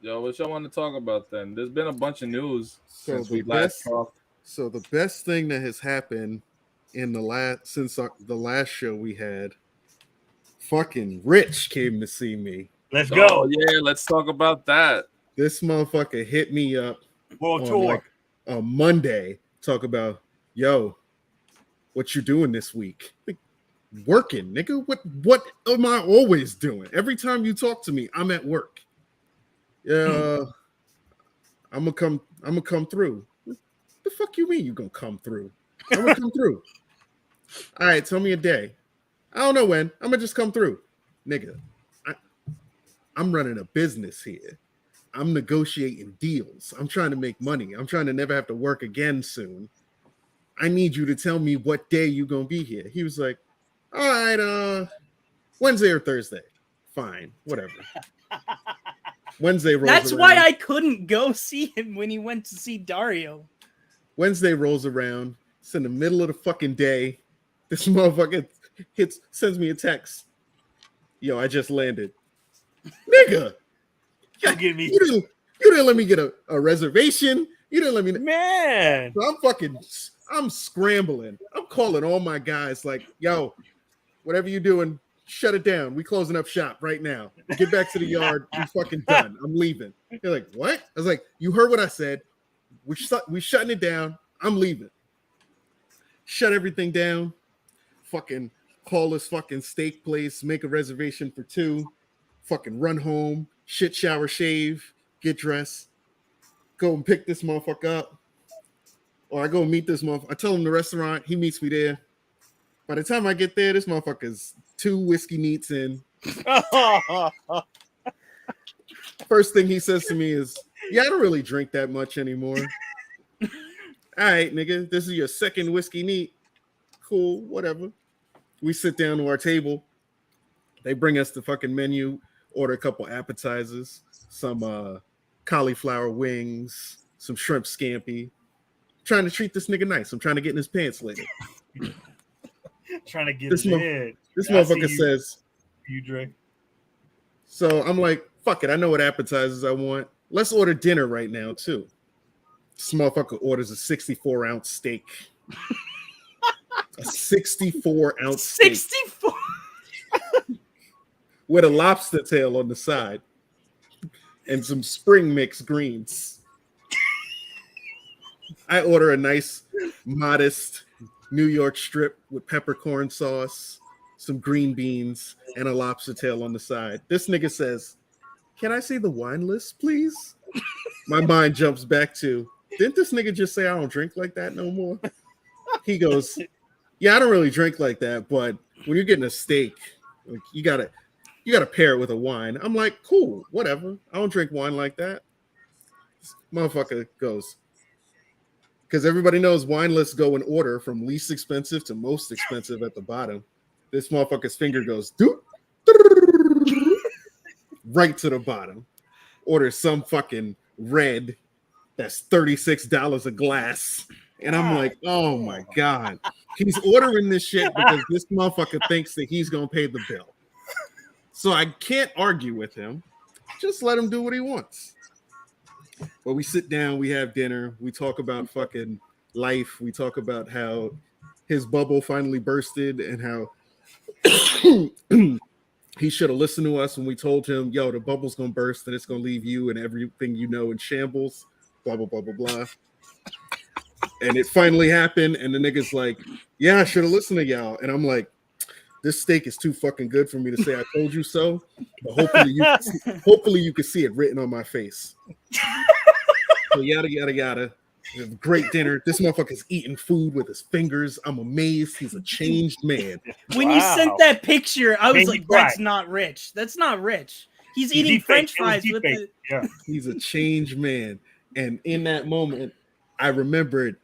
Yo, what y'all want to talk about then? There's been a bunch of news So since we last talked. So the best thing that has happened in the last show we had, fucking Rich came to see me. Let's go. Oh, yeah, let's talk about that. This motherfucker hit me up World on tour. like a Monday. Talk about, yo, what you doing this week? Like, working, nigga. What am I always doing? Every time you talk to me, I'm at work. Yeah, I'm gonna come through. The fuck you mean you gonna come through? I'm gonna come through. All right, tell me a day. I don't know when. I'm gonna just come through, nigga. I'm running a business here. I'm negotiating deals. I'm trying to make money. I'm trying to never have to work again soon. I need you to tell me what day you gonna be here. He was like, all right, Wednesday or Thursday. Fine, whatever. Wednesday rolls That's around. why I couldn't go see him when he went to see Dario. Wednesday rolls around. It's in the middle of the fucking day. This motherfucker sends me a text. Yo, I just landed. Nigga. Don't get me. You didn't let me get a reservation. You didn't let me. Man. So I'm scrambling. I'm calling all my guys like, yo, whatever you're doing, shut it down. We closing up shop right now. Get back to the yard. We fucking done. I'm leaving. They're like, what? I was like, you heard what I said. We shutting it down. I'm leaving. Shut everything down. Fucking call this fucking steak place. Make a reservation for 2. Fucking run home. Shit, shower, shave. Get dressed. Go and pick this motherfucker up. Or I go meet this motherfucker. I tell him the restaurant. He meets me there. By the time I get there, this motherfucker's 2 whiskey neats in. First thing he says to me is, yeah, I don't really drink that much anymore. All right, nigga, this is your second whiskey neat. Cool, whatever. We sit down to our table. They bring us the fucking menu, order a couple appetizers, some cauliflower wings, some shrimp scampi. Trying to treat this nigga nice. I'm trying to get in his pants later. Trying to get this his head. This motherfucker says, you drink. So I'm like, fuck it. I know what appetizers I want. Let's order dinner right now, too. This motherfucker orders a 64-ounce steak. A 64-ounce steak 64. with a lobster tail on the side and some spring mix greens. I order a nice, modest New York strip with peppercorn sauce, some green beans, and a lobster tail on the side. This nigga says, "Can I see the wine list, please?" My mind jumps back to, didn't this nigga just say I don't drink like that no more? He goes, "Yeah, I don't really drink like that, but when you're getting a steak, like, you gotta pair it with a wine." I'm like, cool, whatever. I don't drink wine like that. This motherfucker goes, because everybody knows wine lists go in order from least expensive to most expensive at the bottom. This motherfucker's finger goes right to the bottom. Orders some fucking red that's $36 a glass. And I'm like, oh my God. He's ordering this shit because this motherfucker thinks that he's going to pay the bill. So I can't argue with him. Just let him do what he wants. But we sit down, we have dinner, we talk about fucking life. We talk about how his bubble finally bursted and how he should have listened to us when we told him, yo, the bubble's going to burst and it's going to leave you and everything you know in shambles, blah, blah, blah, blah, blah. And it finally happened. And the nigga's like, yeah, I should have listened to y'all. And I'm like, this steak is too fucking good for me to say I told you so. But hopefully you can see it written on my face. So yada, yada, yada. Great dinner. This motherfucker's eating food with his fingers. I'm amazed. He's a changed man. When you sent that picture, I was like, that's not rich. That's not rich. He's eating French fries with it. Yeah. He's a changed man. And in that moment, I remembered,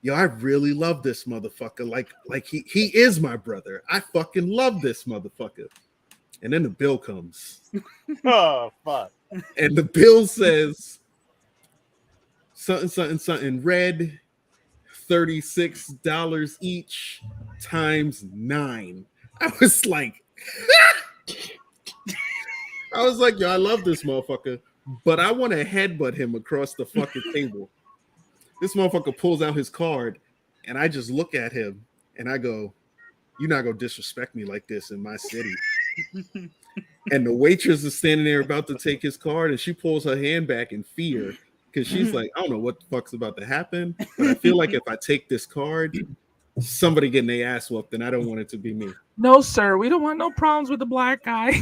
yo, I really love this motherfucker. Like he is my brother. I fucking love this motherfucker. And then the bill comes. Oh, fuck. And the bill says something red, $36 each times 9. I was like, yo, I love this motherfucker, but I want to headbutt him across the fucking table. This motherfucker pulls out his card, and I just look at him, and I go, you're not going to disrespect me like this in my city. And the waitress is standing there about to take his card, and she pulls her hand back in fear, because she's like, I don't know what the fuck's about to happen, but I feel like if I take this card, somebody getting their ass whooped, and I don't want it to be me. No, sir, we don't want no problems with the black guy.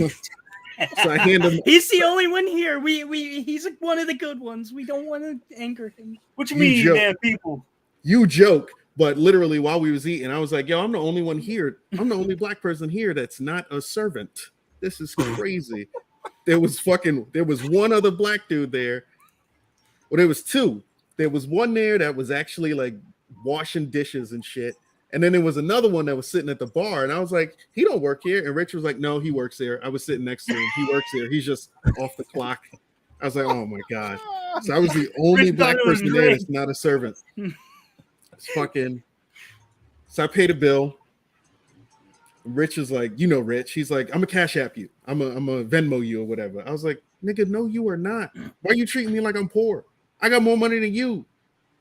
So I hand him. He's the only one here. He's one of the good ones. We don't want to anger him. What you mean, man, people? You joke, but literally while we was eating, I was like, yo, I'm the only one here. I'm the only black person here that's not a servant. This is crazy. There was one other black dude there. Well, there was two. There was one there that was actually like washing dishes and shit. And then there was another one that was sitting at the bar. And I was like, he don't work here. And Rich was like, no, he works there. I was sitting next to him. He works there. He's just off the clock. I was like, oh my God. So I was the only black person there that's not a servant. It's fucking. So I paid a bill. Rich is like, you know, Rich. He's like, I'm a Cash App you. I'm a Venmo you or whatever. I was like, nigga, no, you are not. Why are you treating me like I'm poor? I got more money than you.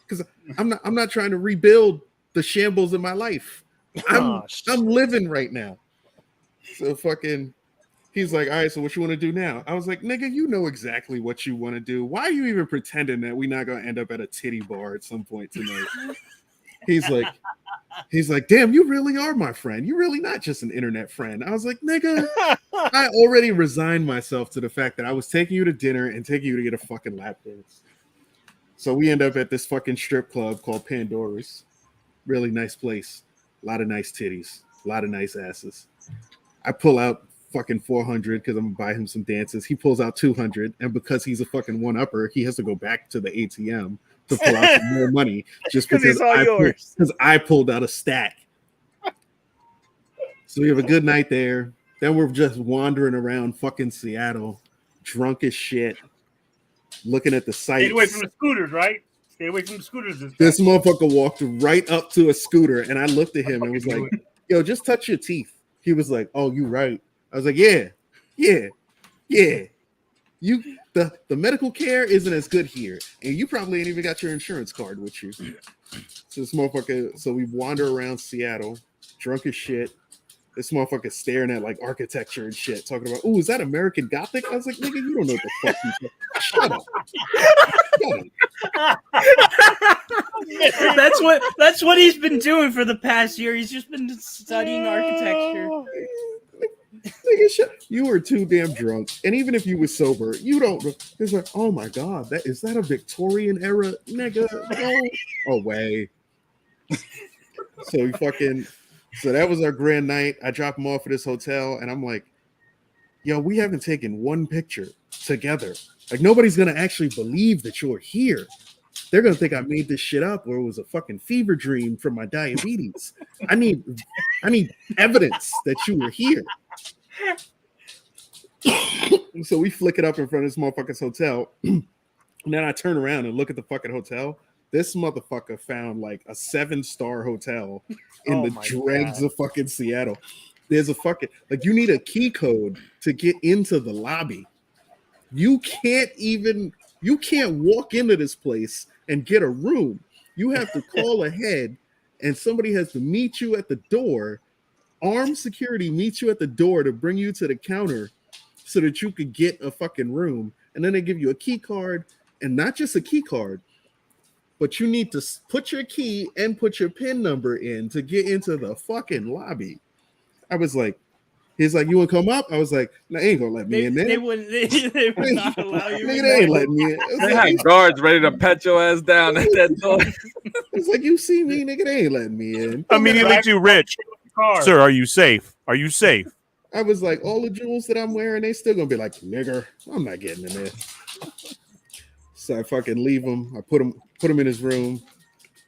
Because I'm not trying to rebuild the shambles in my life. I'm living right now. So fucking, he's like, all right, so what you want to do now? I was like, nigga, you know exactly what you want to do. Why are you even pretending that we're not gonna end up at a titty bar at some point tonight? He's like, damn, you really are my friend. You're really not just an internet friend. I was like, nigga, I already resigned myself to the fact that I was taking you to dinner and taking you to get a fucking lap dance. So we end up at this fucking strip club called Pandora's. Really nice place. A lot of nice titties. A lot of nice asses. I pull out fucking 400 because I'm gonna buy him some dances. He pulls out 200, and because he's a fucking one-upper, he has to go back to the ATM to pull out some more money just because I pulled out a stack. So we have a good night there. Then we're just wandering around fucking Seattle, drunk as shit, looking at the sights. Stay away from the scooters, right? Stay away from the scooters. This motherfucker walked right up to a scooter, and I looked at him and was like, yo, just touch your teeth. He was like, oh, you right. I was like, yeah. The medical care isn't as good here, and you probably ain't even got your insurance card with you. So this motherfucker, so we wander around Seattle, drunk as shit. This motherfucker staring at like architecture and shit, talking about, "Oh, is that American Gothic?" I was like, "Nigga, you don't know what the fuck you said. Shut up." That's what he's been doing for the past year. He's just been studying architecture. Nigga, you were too damn drunk, and even if you were sober, you don't. It's like, oh my god, is that a Victorian era, nigga? Go away. So that was our grand night. I dropped him off at this hotel, and I'm like, yo, we haven't taken one picture together. Like, nobody's gonna actually believe that you're here. They're gonna think I made this shit up, or it was a fucking fever dream from my diabetes. I need evidence that you were here. So we flick it up in front of this motherfucker's hotel. And then I turn around and look at the fucking hotel. This motherfucker found like a 7-star hotel in the dregs of fucking Seattle. There's a fucking, like, you need a key code to get into the lobby. You can't walk into this place and get a room. You have to call ahead, and somebody has to meet you at the door. Armed security meets you at the door to bring you to the counter so that you could get a fucking room. And then they give you a key card, and not just a key card, but you need to put your key and put your PIN number in to get into the fucking lobby. I was like, he's like, you want to come up? I was like, no, they ain't gonna let me in there. They would not allow you. Nigga, they ain't letting me in. They had guards ready to pat your ass down at that door. It's like, you see me, nigga, they ain't letting me in. Immediately too rich. Sir, are you safe? Are you safe? I was like, all the jewels that I'm wearing, they still gonna be like, nigger, I'm not getting in there. So I fucking leave him. I put him in his room.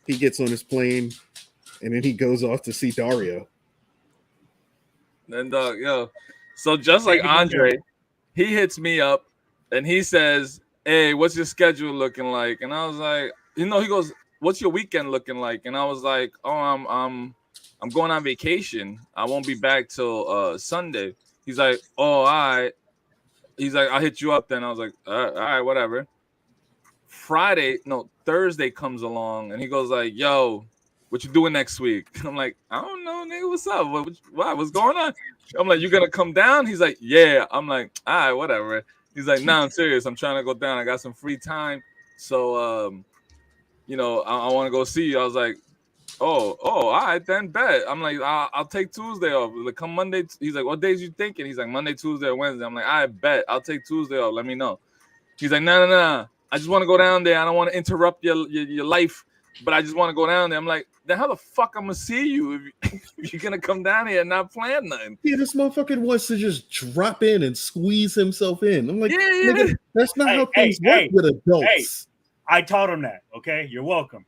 He gets on his plane, and then he goes off to see Dario. And so just like Andre, he hits me up and he says, "Hey, what's your schedule looking like?" And I was like, he goes, "What's your weekend looking like?" And I was like, "Oh, I'm going on vacation. I won't be back till Sunday." He's like, "Oh, all right." He's like, "I'll hit you up then." I was like, all right, whatever. Thursday comes along and he goes like, "Yo, what you doing next week?" I'm like, "I don't know, nigga. What's up? What's going on?" I'm like, "You gonna come down?" He's like, "Yeah." I'm like, "All right, whatever." He's like, "No, I'm serious. I'm trying to go down. I got some free time, so I want to go see you." I was like, Oh, all right, then bet. I'm like, I'll take Tuesday off. Like, come Monday. He's like, "What days you thinking?" He's like, "Monday, Tuesday, or Wednesday." I'm like, "I bet. I'll take Tuesday off. Let me know." He's like, No. I just want to go down there. I don't want to interrupt your life, but I just want to go down there. I'm like, then how the fuck I'm gonna see you if you're gonna come down here and not plan nothing? Yeah, this motherfucker wants to just drop in and squeeze himself in. I'm like, Yeah. nigga, that's not how things work with adults. Hey, I taught him that. Okay, you're welcome.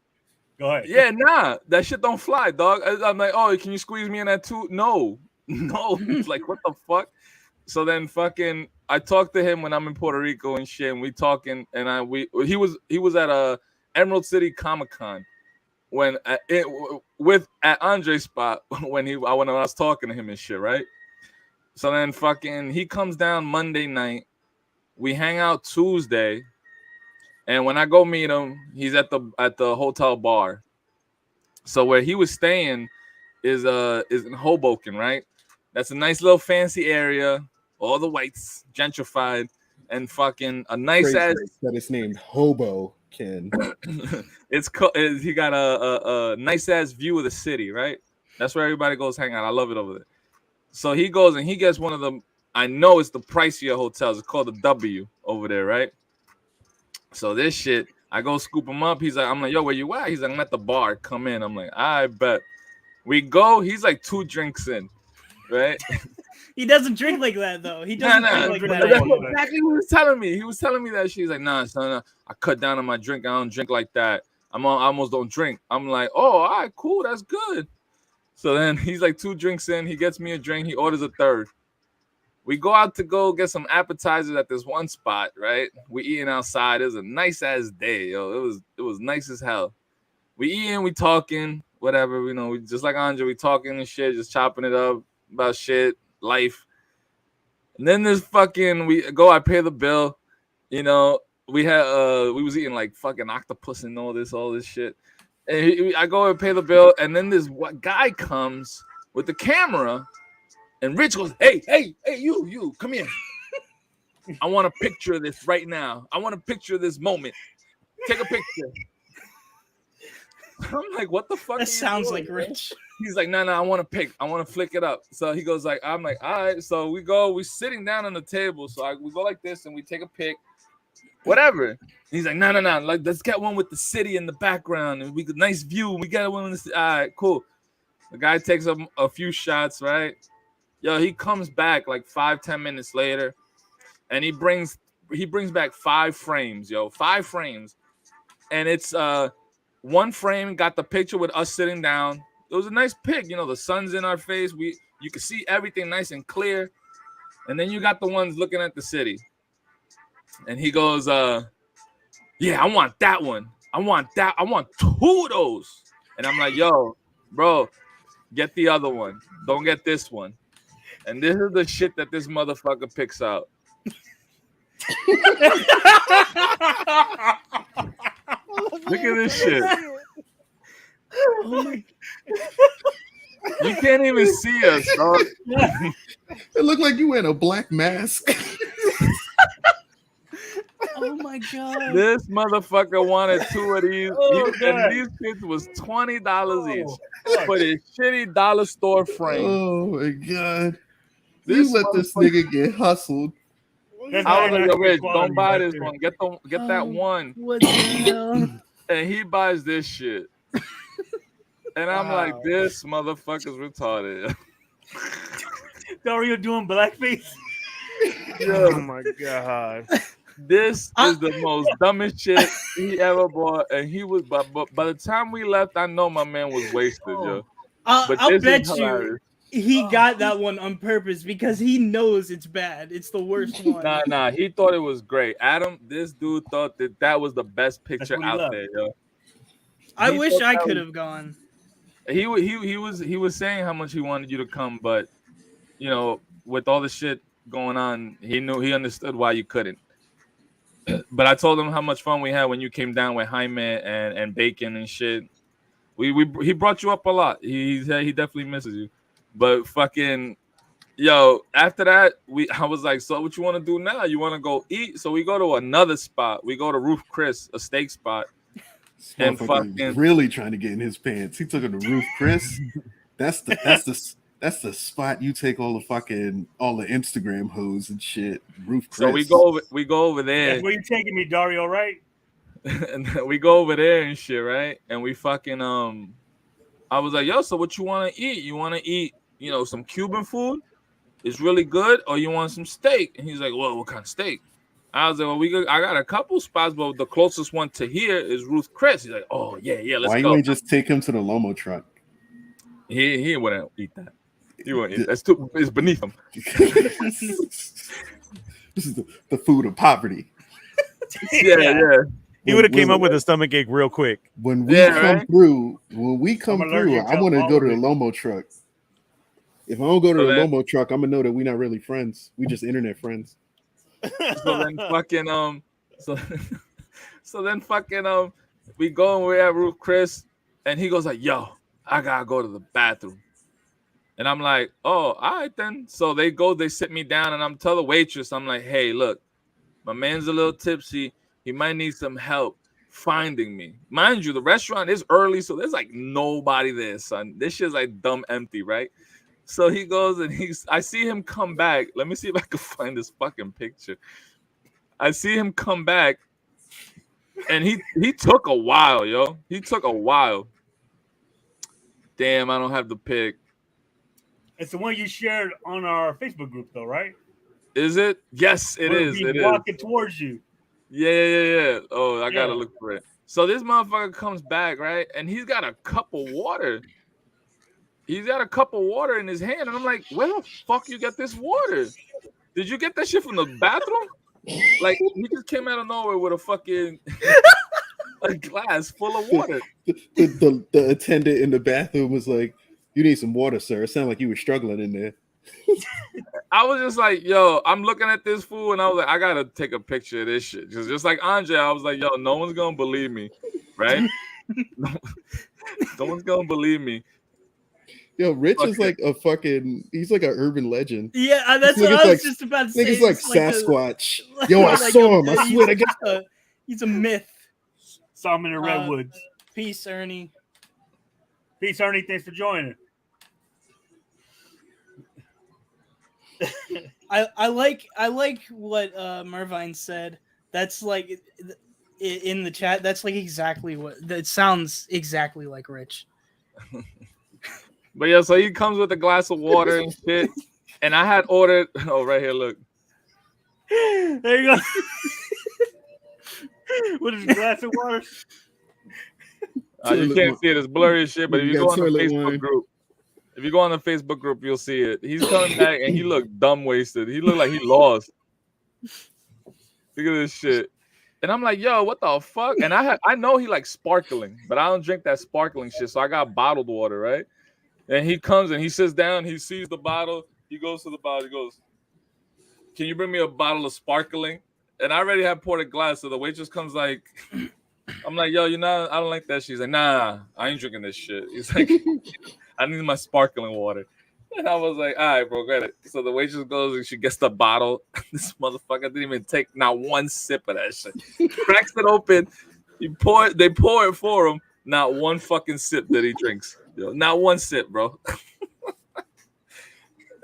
Go ahead. Yeah, nah, that shit don't fly, dog. I'm like, "Oh, can you squeeze me in that too?" No. It's like, what the fuck? So then fucking I talked to him when I'm in Puerto Rico and shit, and we talking, and he was at a Emerald City Comic-Con when at Andre's spot when I was talking to him and shit, right? So then fucking he comes down Monday night. We hang out Tuesday. And when I go meet him, he's at the hotel bar. So where he was staying is in Hoboken, right? That's a nice little fancy area. All the whites, gentrified, and fucking a nice ass. That is named Hoboken. He got a nice ass view of the city, right? That's where everybody goes hang out. I love it over there. So he goes and he gets one of the, I know it's the pricier hotels. It's called the W over there, right? So this shit, I go scoop him up. I'm like, "Yo, where you at?" He's like, "I'm at the bar. Come in." I'm like, "I bet." We go. He's like 2 drinks in, right? He doesn't drink like that though. He doesn't drink like that. That's exactly what he was telling me. He was telling me that she's like, "Nah, son, I cut down on my drink. I don't drink like that. I almost don't drink." I'm like, "Oh, all right, cool. That's good." So then he's like 2 drinks in. He gets me a drink. He orders a third. We go out to go get some appetizers at this one spot, right? We eating outside. It was a nice ass day, yo. It was nice as hell. We eating, we talking, whatever, we just like Andre, we talking and shit, just chopping it up about shit, life. And then this fucking I pay the bill, we was eating like fucking octopus and all this shit. And I go and pay the bill, and then this guy comes with the camera, and Rich goes, "Hey, you, come here. I want a picture of this right now. I want a picture of this moment. Take a picture." I'm like, "What the fuck?" That sounds like Rich. He's like, "No, I want to flick it up." So he goes like, I'm like, "All right." So we're sitting down on the table. So we go like this, and we take a pic. Whatever. And he's like, no. Like, let's get one with the city in the background, and we get nice view. We got one with the city. All right, cool. The guy takes a few shots, right? Yo, he comes back like 5-10 minutes later, and he brings back 5 frames, 5 frames, and it's one frame got the picture with us sitting down. It was a nice pic, the sun's in our face. You can see everything nice and clear, and then you got the ones looking at the city. And he goes, yeah, I want that one. I want 2 of those. And I'm like, yo, bro, get the other one. Don't get this one. And this is the shit that this motherfucker picks out. Look at this shit. You can't even see us, dog. It looked like you wearing a black mask. Oh my god! This motherfucker wanted 2 of these, and these kids was $20 each for this shitty dollar store frame. Oh my god! You let this nigga get hustled. I was like, "Yo, Rich, don't buy this one. Get that one." What the hell? And he buys this shit, and I'm like, "This motherfucker's retarded." Dario doing blackface. Oh my god. This is the most dumbest shit he ever bought, and he was. But by the time we left, I know my man was wasted, yo. But I'll bet you he got that one on purpose because he knows it's bad. It's the worst one. Nah. He thought it was great. Adam, this dude thought that was the best picture out there, yo. I wish I could have gone. He was saying how much he wanted you to come, but with all the shit going on, he understood why you couldn't. But I told him how much fun we had when you came down with Jaime and Bacon and shit. He brought you up a lot. He said he definitely misses you. But fucking after that, I was like, so what you want to do now? You want to go eat? So we go to another spot. We go to Roof Chris, a steak spot. And fucking really trying to get in his pants. He took him to Roof Chris. That's the spot you take all the Instagram hoes and shit. Roof Chris. So we go over there. That's where you taking me, Dario, right? And we go over there and shit, right? And we fucking I was like, yo, so what you want to eat? You want to eat, some Cuban food? It's really good, or you want some steak? And he's like, well, what kind of steak? I was like, well, I got a couple spots, but the closest one to here is Ruth Chris. He's like, oh yeah, let's go. Why you ain't just take him to the Lomo truck? He wouldn't eat that. He wouldn't eat. It's beneath him. This is the food of poverty. Yeah. He would have came up with a stomach ache real quick. When we come through, I want to go to the Lomo truck. If I don't go to the Lomo truck, I'm gonna know that we're not really friends. We just internet friends. So then fucking so then fucking we go and we're at Ruth Chris, and he goes like, yo, I gotta go to the bathroom. And I'm like, oh, all right then. So they sit me down, and I'm telling the waitress, I'm like, hey, look, my man's a little tipsy. He might need some help finding me. Mind you, the restaurant is early, so there's like nobody there, son. This shit's like dumb empty, right? So he goes and I see him come back. Let me see if I can find this fucking picture. I see him come back, and he took a while, yo. He took a while. Damn, I don't have the pic. It's the one you shared on our Facebook group, though, right? Is it? Yes, it is. It is walking towards you. Yeah. Oh, I gotta look for it. So this motherfucker comes back, right? And he's got a cup of water. He's got a cup of water in his hand, and I'm like, where the fuck you get this water? Did you get that shit from the bathroom? Like, he just came out of nowhere with a fucking a glass full of water. The attendant in the bathroom was like, you need some water, sir. It sounded like you were struggling in there. I was just like, yo, I'm looking at this fool, and I was like, I gotta take a picture of this shit. Just like Andre, I was like, yo, no one's gonna believe me, right? No one's gonna believe me. Yo, Rich is like a fucking. He's like an urban legend. Yeah, that's what I was just about to say. Nigga's like Sasquatch. Yo, I saw him. I swear to God. He's a myth. Saw him in the redwoods. Peace, Ernie. Peace, Ernie. Thanks for joining. I like what Mervine said. That's like in the chat. That's like exactly what that sounds exactly like Rich. But yeah, so he comes with a glass of water and shit. And I had ordered. Oh, right here, look. There you go. What is a glass of water? You can't see it; it's blurry as shit. But if you go on the Facebook group, you'll see it. He's coming back and he looked dumb wasted. He looked like he lost. Look at this shit. And I'm like, yo, what the fuck? And I know he likes sparkling, but I don't drink that sparkling shit. So I got bottled water, right? And he comes and he sits down. He sees the bottle. He goes to the bottle. He goes, "Can you bring me a bottle of sparkling?" And I already have poured a glass. So the waitress comes like, I'm like, yo, I don't like that. She's like, nah, I ain't drinking this shit. He's like, I need my sparkling water. And I was like, all right, bro, get it. So the waitress goes and she gets the bottle. This motherfucker didn't even take not one sip of that shit. Cracks it open. They pour it for him. Not one fucking sip that he drinks. Yo, not one sip, bro.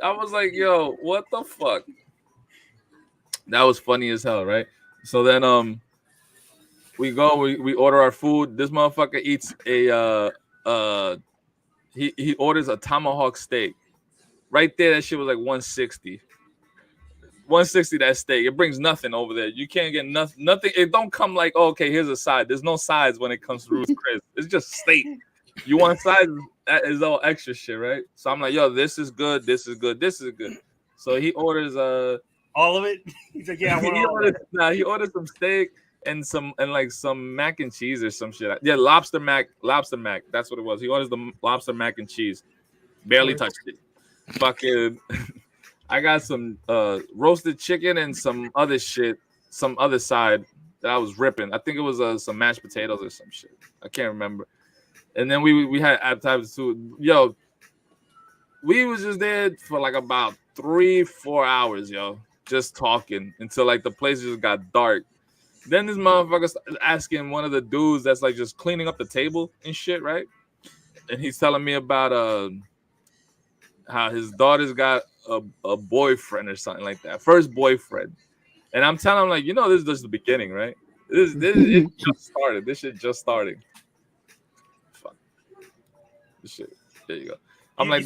I was like, yo, what the fuck? That was funny as hell, right? So then we go, we order our food. This motherfucker eats he orders a tomahawk steak. Right there, that shit was like 160. 160 that steak. It brings nothing over there. You can't get nothing. It don't come like, oh, okay, here's a side. There's no sides when it comes to Ruth's Chris. It's just steak. You want sides, that is all extra shit, right? So I'm like, yo, this is good, this is good, this is good. So he orders all of it. He's like, yeah, he orders some steak and some mac and cheese or some shit. Yeah, lobster mac. That's what it was. He orders the lobster mac and cheese. Barely touched it. Fucking, I got some roasted chicken and some other shit, some other side that I was ripping. I think it was some mashed potatoes or some shit. I can't remember. And then we had appetizers too. Yo, we was just there for like about 3-4 hours, yo, just talking until like the place just got dark. Then this motherfucker started asking one of the dudes that's like just cleaning up the table and shit, right? And he's telling me about how his daughter's got a boyfriend or something like that, first boyfriend. And I'm telling him like, this is just the beginning, right? It just started. This shit just started. Fuck. This shit. There you go. I'm like,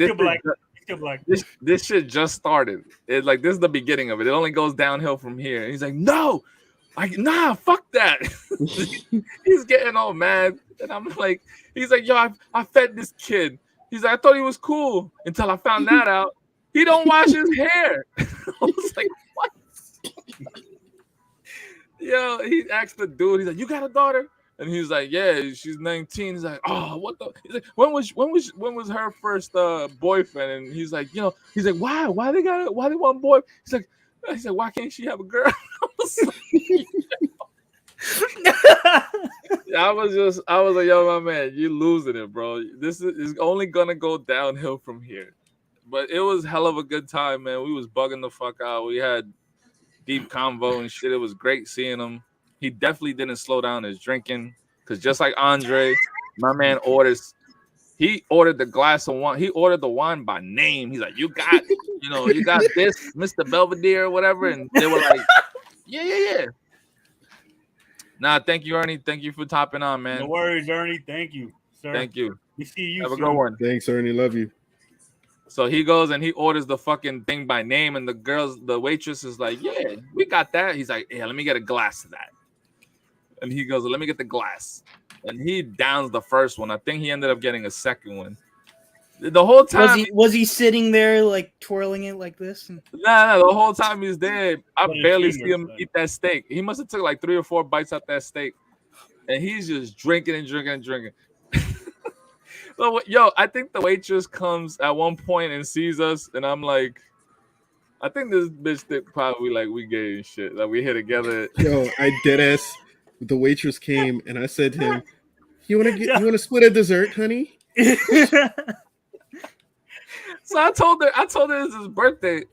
this shit just started. It's like this is the beginning of it. It only goes downhill from here. And he's like, no, fuck that. He's getting all mad. And I'm like, he's like, yo, I fed this kid. He's like, I thought he was cool until I found that out. He don't wash his hair. I was like, what? Yo, he asked the dude, he's like, you got a daughter? And he's like, yeah, she's 19. He's like, oh, what the? He's like, when was her first boyfriend? And he's like, he's like, why they want boy? He's like, why can't she have a girl? I was like, yo, my man, you losing it, bro. This is only gonna go downhill from here. But it was hell of a good time, man. We was bugging the fuck out. We had deep convo and shit. It was great seeing him. He definitely didn't slow down his drinking because just like Andre, my man he ordered the glass of wine. He ordered the wine by name. He's like, you got this, Mr. Belvedere or whatever. And they were like, yeah. Nah, thank you, Ernie. Thank you for topping on, man. No worries, Ernie. Thank you, sir. Thank you. We see you. Have a good one. Thanks, Ernie. Love you. So he goes and he orders the fucking thing by name, and the waitress is like, yeah, we got that. He's like, yeah, let me get a glass of that. And he goes, let me get the glass. And he downs the first one. I think he ended up getting a second one. The whole time was he sitting there like twirling it like this? Nah, the whole time he's there, I barely see him eat that steak. He must have took like 3 or 4 bites out that steak, and he's just drinking and drinking and drinking. So, yo, I think the waitress comes at one point and sees us, and I'm like, I think this bitch think probably like we gay and shit, like we hit together. Yo, I dead ass. The waitress came and I said to him, You want to split a dessert, honey? So I told her it's his birthday.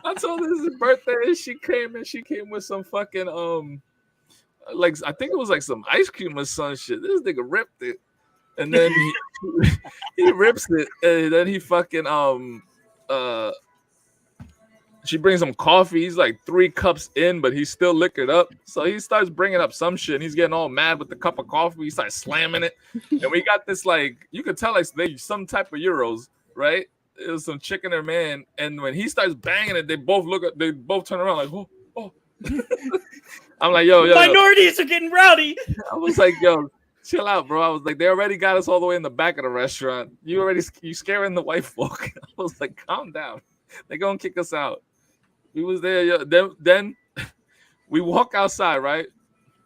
I told her it's his birthday, and she came with some fucking like I think it was like some ice cream or some shit. This nigga ripped it, and then he rips it, and then he fucking she brings him coffee. He's like 3 cups in, but he's still liquored up. So he starts bringing up some shit. And he's getting all mad with the cup of coffee. He starts slamming it, and we got this like you could tell like they some type of euros, right? It was some chick in their man, and when he starts banging it, they both turn around like, oh. I'm like, yo, minorities are getting rowdy. I was like, yo, chill out, bro. I was like, they already got us all the way in the back of the restaurant. You scaring the white folk. I was like, calm down. They're gonna kick us out. We was there. Yo. Then we walk outside, right?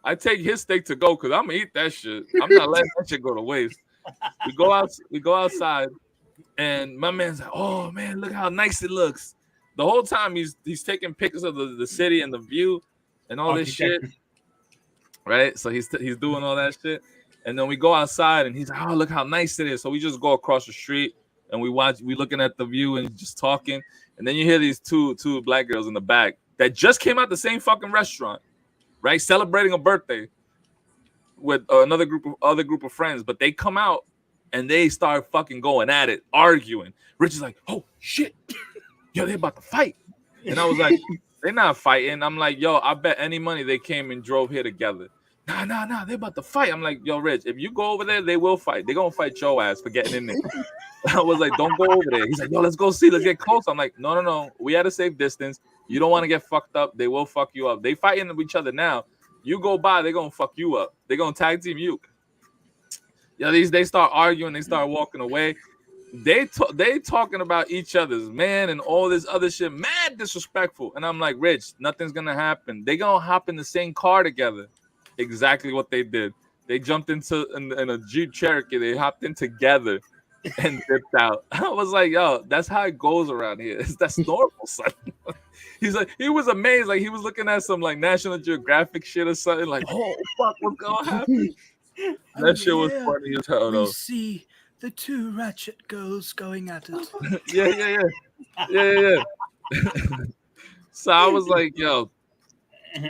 I take his steak to go because I'm gonna eat that shit. I'm not letting that shit go to waste. We go outside, and my man's like, oh man, look how nice it looks. The whole time he's taking pictures of the city and the view and all this shit. Right? So he's doing all that shit. And then we go outside and he's like, oh, look how nice it is. So we just go across the street and we looking at the view and just talking. And then you hear these two black girls in the back that just came out the same fucking restaurant, right? Celebrating a birthday with another group of friends. But they come out and they start fucking going at it, arguing. Rich is like, oh shit, yo, they about to fight. And I was like, they're not fighting. I'm like, yo, I bet any money they came and drove here together. Nah, they're about to fight. I'm like, yo, Rich, if you go over there, they will fight. They're gonna fight your ass for getting in there. I was like, don't go over there. He's like, yo, let's go see. Let's get close. I'm like, no. We had a safe distance. You don't want to get fucked up. They will fuck you up. They fighting with each other now. You go by, they're gonna fuck you up. They're gonna tag team you. Yeah, they start arguing. They start walking away. They talking about each other's man and all this other shit. Mad disrespectful. And I'm like, Rich, nothing's gonna happen. They gonna hop in the same car together. Exactly what they did. They jumped in a Jeep Cherokee. They hopped in together and dipped out. I was like, yo, that's how it goes around here. That's normal, son. He's like, he was amazed. Like he was looking at some like National Geographic shit or something. Like, oh fuck, what's gonna happen? That shit was funny as hell though. We see the 2 ratchet girls going at it. Yeah. So I was like, yo,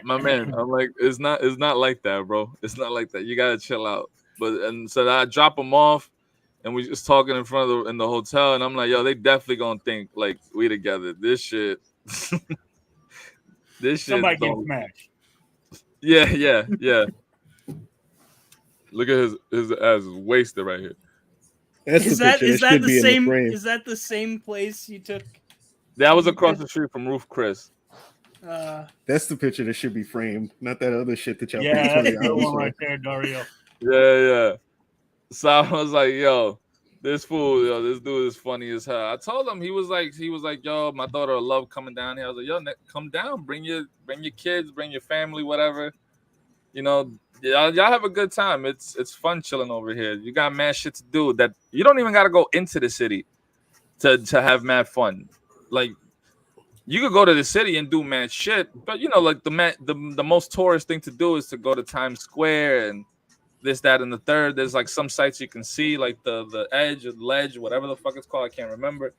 my man, I'm like, it's not like that, bro. It's not like that. You gotta chill out. And so I drop them off, and we just talking in the hotel, and I'm like, yo, they definitely gonna think like we together. This shit. Somebody getting smashed. Yeah. Look at his ass is wasted right here. Is that the same place you took? That was across the street from Roof Chris. That's the picture that should be framed, not that other shit that y'all. Yeah, that's the one right there, Dario. Yeah. So I was like, yo, this dude is funny as hell. I told him he was like, yo, my daughter will love coming down here. I was like, yo, come down, bring your kids, bring your family, whatever. You know, y'all have a good time. It's fun chilling over here. You got mad shit to do that you don't even got to go into the city to have mad fun. Like you could go to the city and do mad shit, but you know, like the most tourist thing to do is to go to Times Square and this, that, and the third. There's like some sites you can see, like the edge or the ledge, whatever the fuck it's called. I can't remember.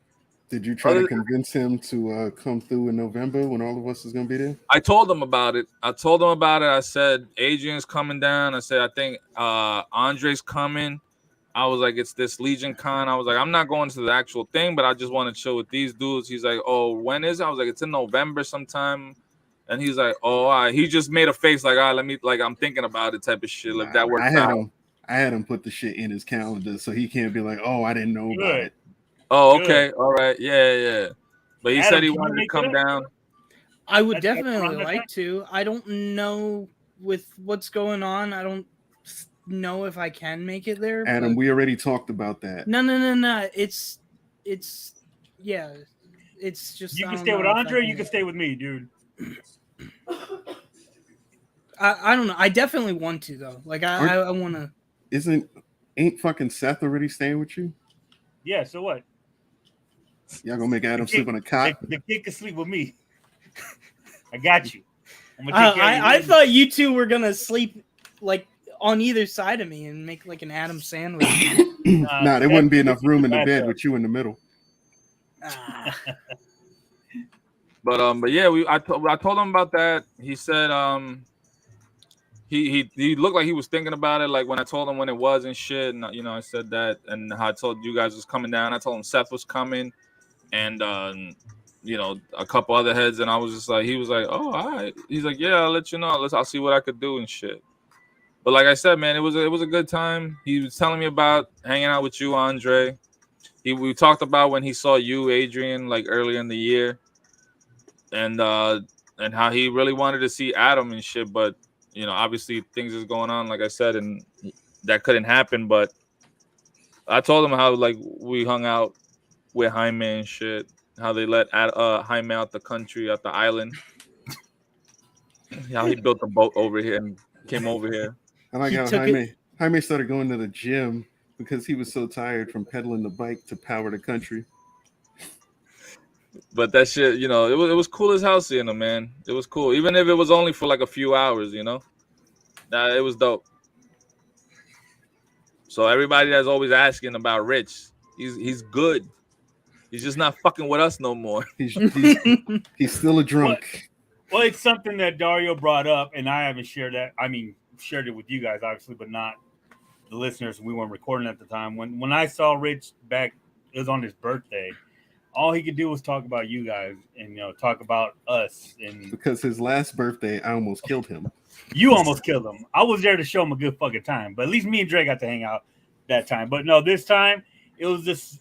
Did you try to convince him to come through in November when all of us is gonna be there? I told him about it. I said Adrian's coming down. I said I think Andre's coming. I was like, it's this Legion Con. I was like, I'm not going to the actual thing, but I just want to chill with these dudes. He's like, oh, when is it? I was like, it's in November sometime. And he's like, oh, all right. He just made a face like, all right, let me, like, I'm thinking about it type of shit. Like that works out. I had him put the shit in his calendar so he can't be like, oh, I didn't know about it. Oh, okay. Good. All right. Yeah. But he said he wanted to come down. I would definitely like to. I don't know with what's going on. I don't know if I can make it there. Adam, we already talked about that. No. It's yeah. It's just you can stay with Andre. You can stay with me, dude. I don't know. I definitely want to though. Like I want to. Ain't fucking Seth already staying with you? Yeah. So what? Y'all gonna make Adam sleep on a cot? The kid can sleep with me. I got you. I thought you two were gonna sleep like on either side of me and make like an Adam sandwich. Nah, there wouldn't be enough room in the bed with you in the middle. But yeah, I told him about that. He said he looked like he was thinking about it, like when I told him when it was and shit. And I said that, and how I told you guys was coming down. I told him Seth was coming, and a couple other heads, and I was just like, he was like, oh, all right. He's like, yeah, I'll let you know. I'll see what I could do and shit. But like I said, man, it was a good time. He was telling me about hanging out with you, Andre. We talked about when he saw you, Adrian, like earlier in the year, and how he really wanted to see Adam and shit, but obviously things is going on, like I said, and that couldn't happen. But I told him how like we hung out with Jaime and shit, how they let Jaime out the country, out the island, how he built a boat over here and came over here. I like how Jaime started going to the gym because he was so tired from pedaling the bike to power the country. But that shit, it was cool as hell seeing him, man. It was cool, even if it was only for like a few hours, it was dope. So everybody that's always asking about Rich, he's good. He's just not fucking with us no more. He's still a drunk. Well, it's something that Dario brought up, and I haven't shared that. I mean, shared it with you guys, obviously, but not the listeners. We weren't recording at the time. When I saw Rich back, it was on his birthday. All he could do was talk about you guys and talk about us. And because his last birthday, I almost killed him. You almost killed him. I was there to show him a good fucking time, but at least me and Dre got to hang out that time. But no, this time it was just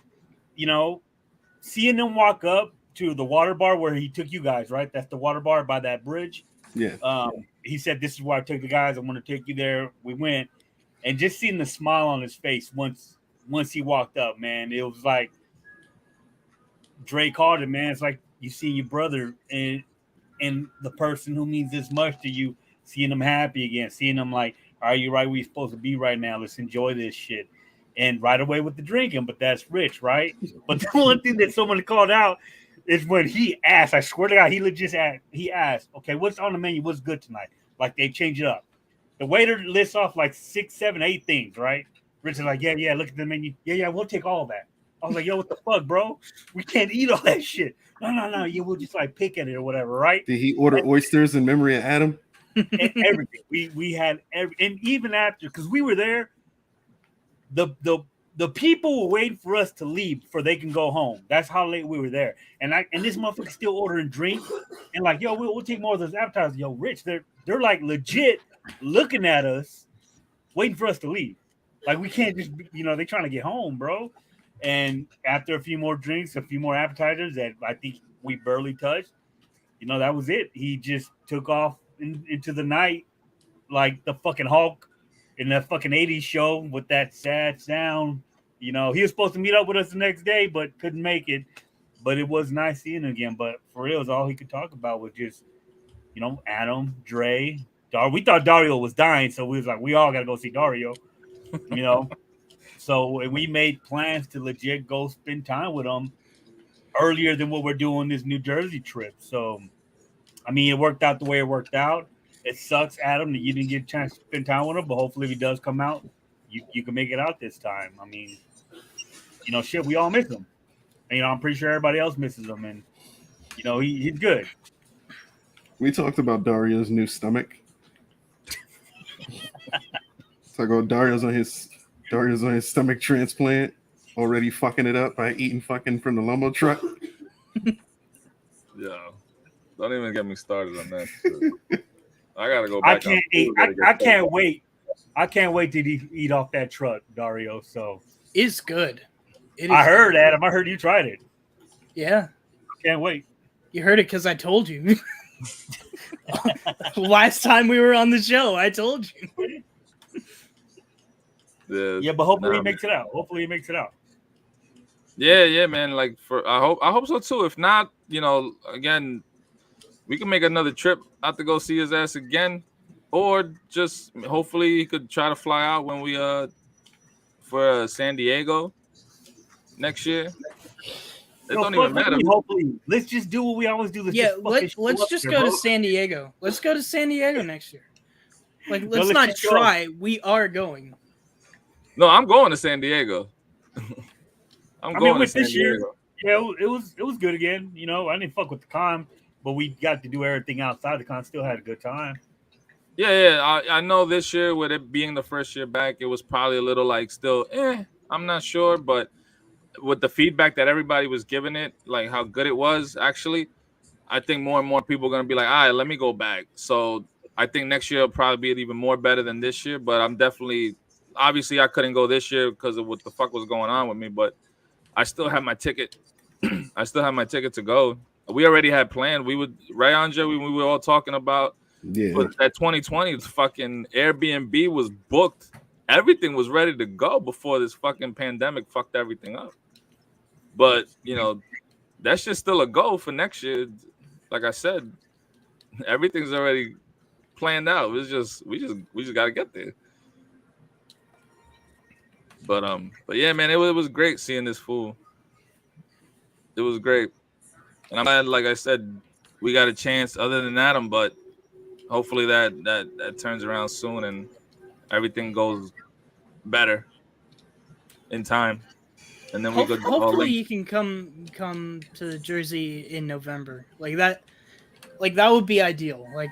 seeing him walk up to the water bar where he took you guys, right? That's the water bar by that bridge. Yeah. He said, "This is where I took the guys. I want to take you there." We went, and just seeing the smile on his face once he walked up, man, it was like Dre called it, man. It's like you see your brother and the person who means this much to you, seeing him happy again, seeing him like, "All right, you're right where you're supposed to be right now. Let's enjoy this shit." And right away with the drinking, but that's Rich, right? But the one thing that someone called out is when he asked, I swear to God, he asked, "Okay, what's on the menu? What's good tonight?" Like they change it up. The waiter lists off like 6, 7, 8 things, right? Rich is like, yeah, look at the menu. Yeah, we'll take all of that. I was like, yo, what the fuck, bro? We can't eat all that shit. No. Yeah, we'll just like pick at it or whatever, right? Did he order oysters in memory of Adam? And everything. We had and even after, because we were there, the people were waiting for us to leave before they can go home. That's how late we were there. And this motherfucker still ordering drink and like, yo, we'll take more of those appetizers. Yo, Rich, they're like legit looking at us, waiting for us to leave. Like we can't just, they're trying to get home, bro. And after a few more drinks, a few more appetizers that I think we barely touched, that was it. He just took off into the night like the fucking Hulk in that fucking 80s show with that sad sound. He was supposed to meet up with us the next day, but couldn't make it. But it was nice seeing him again. But for real, all he could talk about was just, Adam, Dre, we thought Dario was dying, so we was like, we all got to go see Dario, So we made plans to legit go spend time with him earlier than what we're doing this New Jersey trip. So, I mean, it worked out the way it worked out. It sucks, Adam, that you didn't get a chance to spend time with him, but hopefully if he does come out, you can make it out this time. I mean, shit, we all miss him. And, I'm pretty sure everybody else misses him. And, he's good. We talked about Dario's new stomach. Talk about Dario's on his stomach transplant, already fucking it up by eating fucking from the limo truck. Yeah. Don't even get me started on that shit. I gotta go back. I can't wait. I can't wait to eat off that truck, Dario. So it's good. I heard, Adam. I heard you tried it. Yeah. Can't wait. You heard it because I told you. Last time we were on the show, I told you. Yeah, but hopefully he makes it out. Yeah, man. Like I hope so too. If not, again, we can make another trip out to go see his ass again, or just hopefully he could try to fly out when we for San Diego next year. It don't even matter. Hopefully, let's just do what we always do. Let's just go to San Diego. Let's go to San Diego next year. Like, let's not try. We are going. No, I'm going to San Diego. I mean, with this year, yeah, it was good again. You know, I didn't fuck with the con, but we got to do everything outside the con. Still had a good time. Yeah. I know this year, with it being the first year back, it was probably a little like still, I'm not sure, but with the feedback that everybody was giving it, like how good it was, actually, I think more and more people are gonna be like, all right, let me go back. So I think next year will probably be even more better than this year. But I'm definitely, obviously, I couldn't go this year because of what the fuck was going on with me. But I still have my ticket. I still have my ticket to go. We already had planned. We would, right, Andre? We were all talking about that 2020 fucking Airbnb was booked. Everything was ready to go before this fucking pandemic fucked everything up. But you know, that's just still a goal for next year. Like I said, everything's already planned out. It's just we just gotta get there. But yeah, man, it was great seeing this fool. It was great, and I'm glad, like I said, we got a chance other than Adam. But hopefully that turns around soon and everything goes better in time. And then we could hopefully you can come to Jersey in November. Like that would be ideal. Like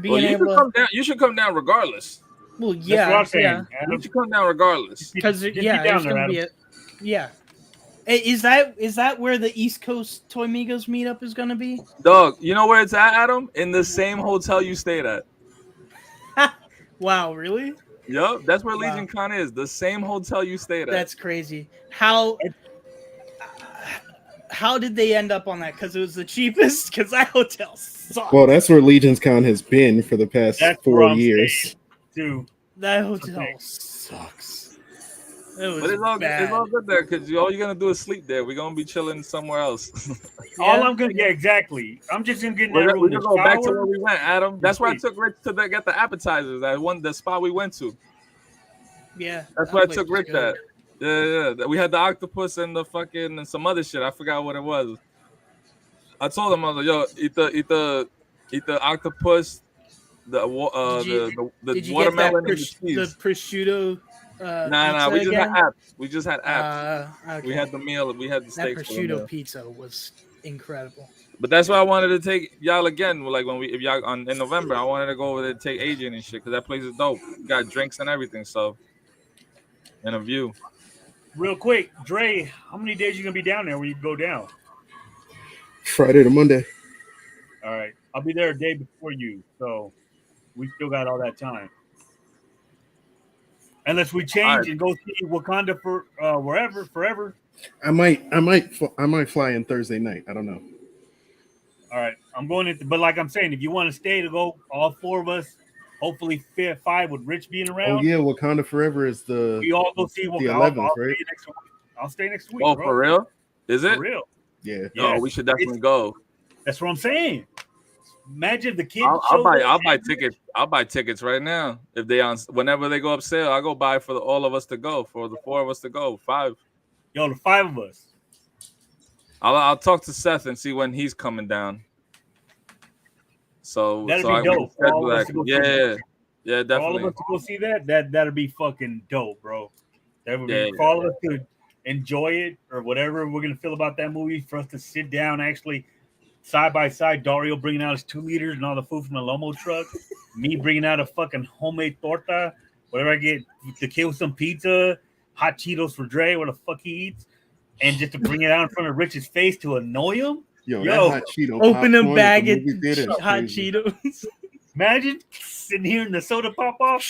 being able you should come down regardless. Well, yeah, that's what I'm saying. Yeah. You should come down regardless. Because there's gonna be Is that where the East Coast Toy Migos meetup is gonna be? Dog, you know where it's at, Adam? In the same hotel you stayed at. Wow, really? Yup, that's where Legion Con is. The same hotel you stayed at. That's crazy. How did they end up on that? Because it was the cheapest? Because that hotel sucks. Well, that's where Legion's Con has been for the past 4 years. Too. That hotel sucks. But it's all good there because all you're gonna do is sleep there. We're gonna be chilling somewhere else. All I'm gonna exactly. I'm just gonna get in that room. We're gonna go back to where we went, Adam. That's where I took Rich to get the appetizers. The spot we went to. Yeah, that's where I took Rich at. Yeah. We had the octopus and the fucking and some other shit. I forgot what it was. I told him, I was like, yo, eat the octopus, the watermelon and the cheese. The prosciutto. Nah. We just had apps. Okay. We had the meal. We had the steak. That prosciutto pizza was incredible. But that's why I wanted to take y'all again. Like if y'all in November, I wanted to go over there and take Adrian and shit because that place is dope. Got drinks and everything. So, and a view. Real quick, Dre, how many days you gonna be down there when you go down? Friday to Monday. All right, I'll be there a day before you, so we still got all that time. Unless we change and go see Wakanda for forever. I might fly in Thursday night. I don't know. All right, I'm going but like I'm saying, if you want to stay to go, all 4 of us, hopefully 5 with Rich being around. Oh yeah, Wakanda Forever is we all go see the 11th, right? I'll stay next week. Oh, bro. For real? Is it? For real? Yeah. No, we should definitely go. That's what I'm saying. Imagine the kids. I'll buy tickets. I'll buy tickets right now. If they whenever they go up sale, I'll go buy for all of us to go. For the 4 of us to go. 5. Yo, the 5 of us. I'll talk to Seth and see when he's coming down. So that'd be dope. Yeah, definitely. For all of us to go see that'd be fucking dope, bro. That would be for all of us to enjoy it or whatever we're gonna feel about that movie. For us to sit down, actually. Side by side, Dario bringing out his 2 liters and all the food from the Lomo truck. Me bringing out a fucking homemade torta. Whatever I get, the kid with some pizza, hot Cheetos for Dre, what the fuck he eats. And just to bring it out in front of Rich's face to annoy him. Yo, that hot Cheeto open a bag of hot Cheetos. Imagine sitting here and the soda pop off.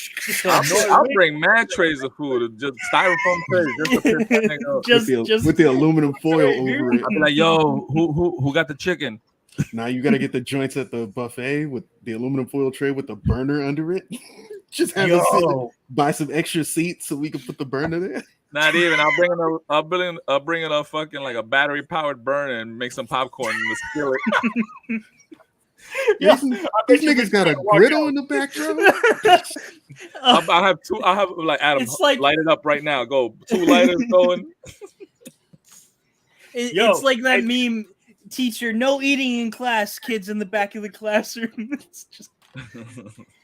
I'll bring mad trays of food, just styrofoam trays, just with the aluminum foil over it. I'll be like, yo, who got the chicken? Now you got to get the joints at the buffet with the aluminum foil tray with the burner under it. Just have us buy some extra seats so we can put the burner there. Not even. I'll bring in a fucking like a battery powered burner and make some popcorn in the skillet. This nigga's got a griddle in the background. I have 2. I have like Adam light it up right now. Go 2 lighters going. It's like that meme. Teacher, no eating in class. Kids in the back of the classroom. It's just.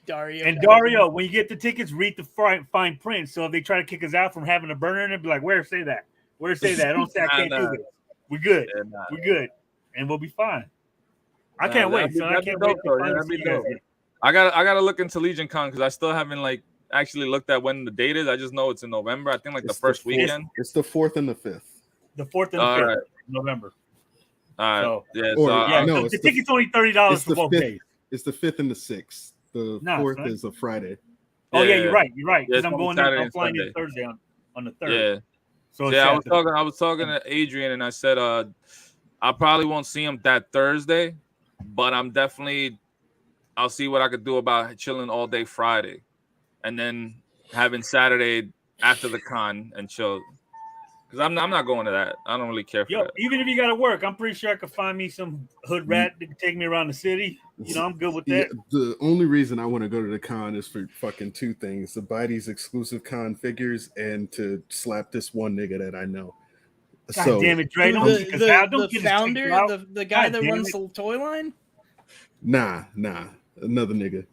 Dario. And Dario, when you get the tickets, read the fine print. So if they try to kick us out from having a burner in it, be like, where say that? Where say that? I don't say I can't do this. We're good. Yeah, We're good. And we'll be fine. I can't wait. So I can't wait to see you guys. I gotta look into Legion Con because I still haven't like actually looked at when the date is. I just know it's in November. I think like the first weekend. It's the 4th and the 5th. The 4th and the 5th of November. All right. So, yeah. The ticket's only $30 for both days. It's the 5th and the 6th. The 4th is a Friday. Oh yeah, you're right. You're right. Because Yeah, I'm going there. I'm flying in Thursday on the 3rd. Yeah. So yeah, I was talking to Adrian, and I said I probably won't see him that Thursday, but I'll see what I could do about chilling all day Friday, and then having Saturday after the con and chill. Because I'm not going to that. I don't really care for that. Even if you got to work, I'm pretty sure I could find me some hood rat that can take me around the city. You know, I'm good with that. Yeah, the only reason I want to go to the con is for fucking 2 things: to buy these exclusive con figures and to slap this one nigga that I know. God damn it, Dre! The founder, the guy that runs the toy line. Nah, another nigga.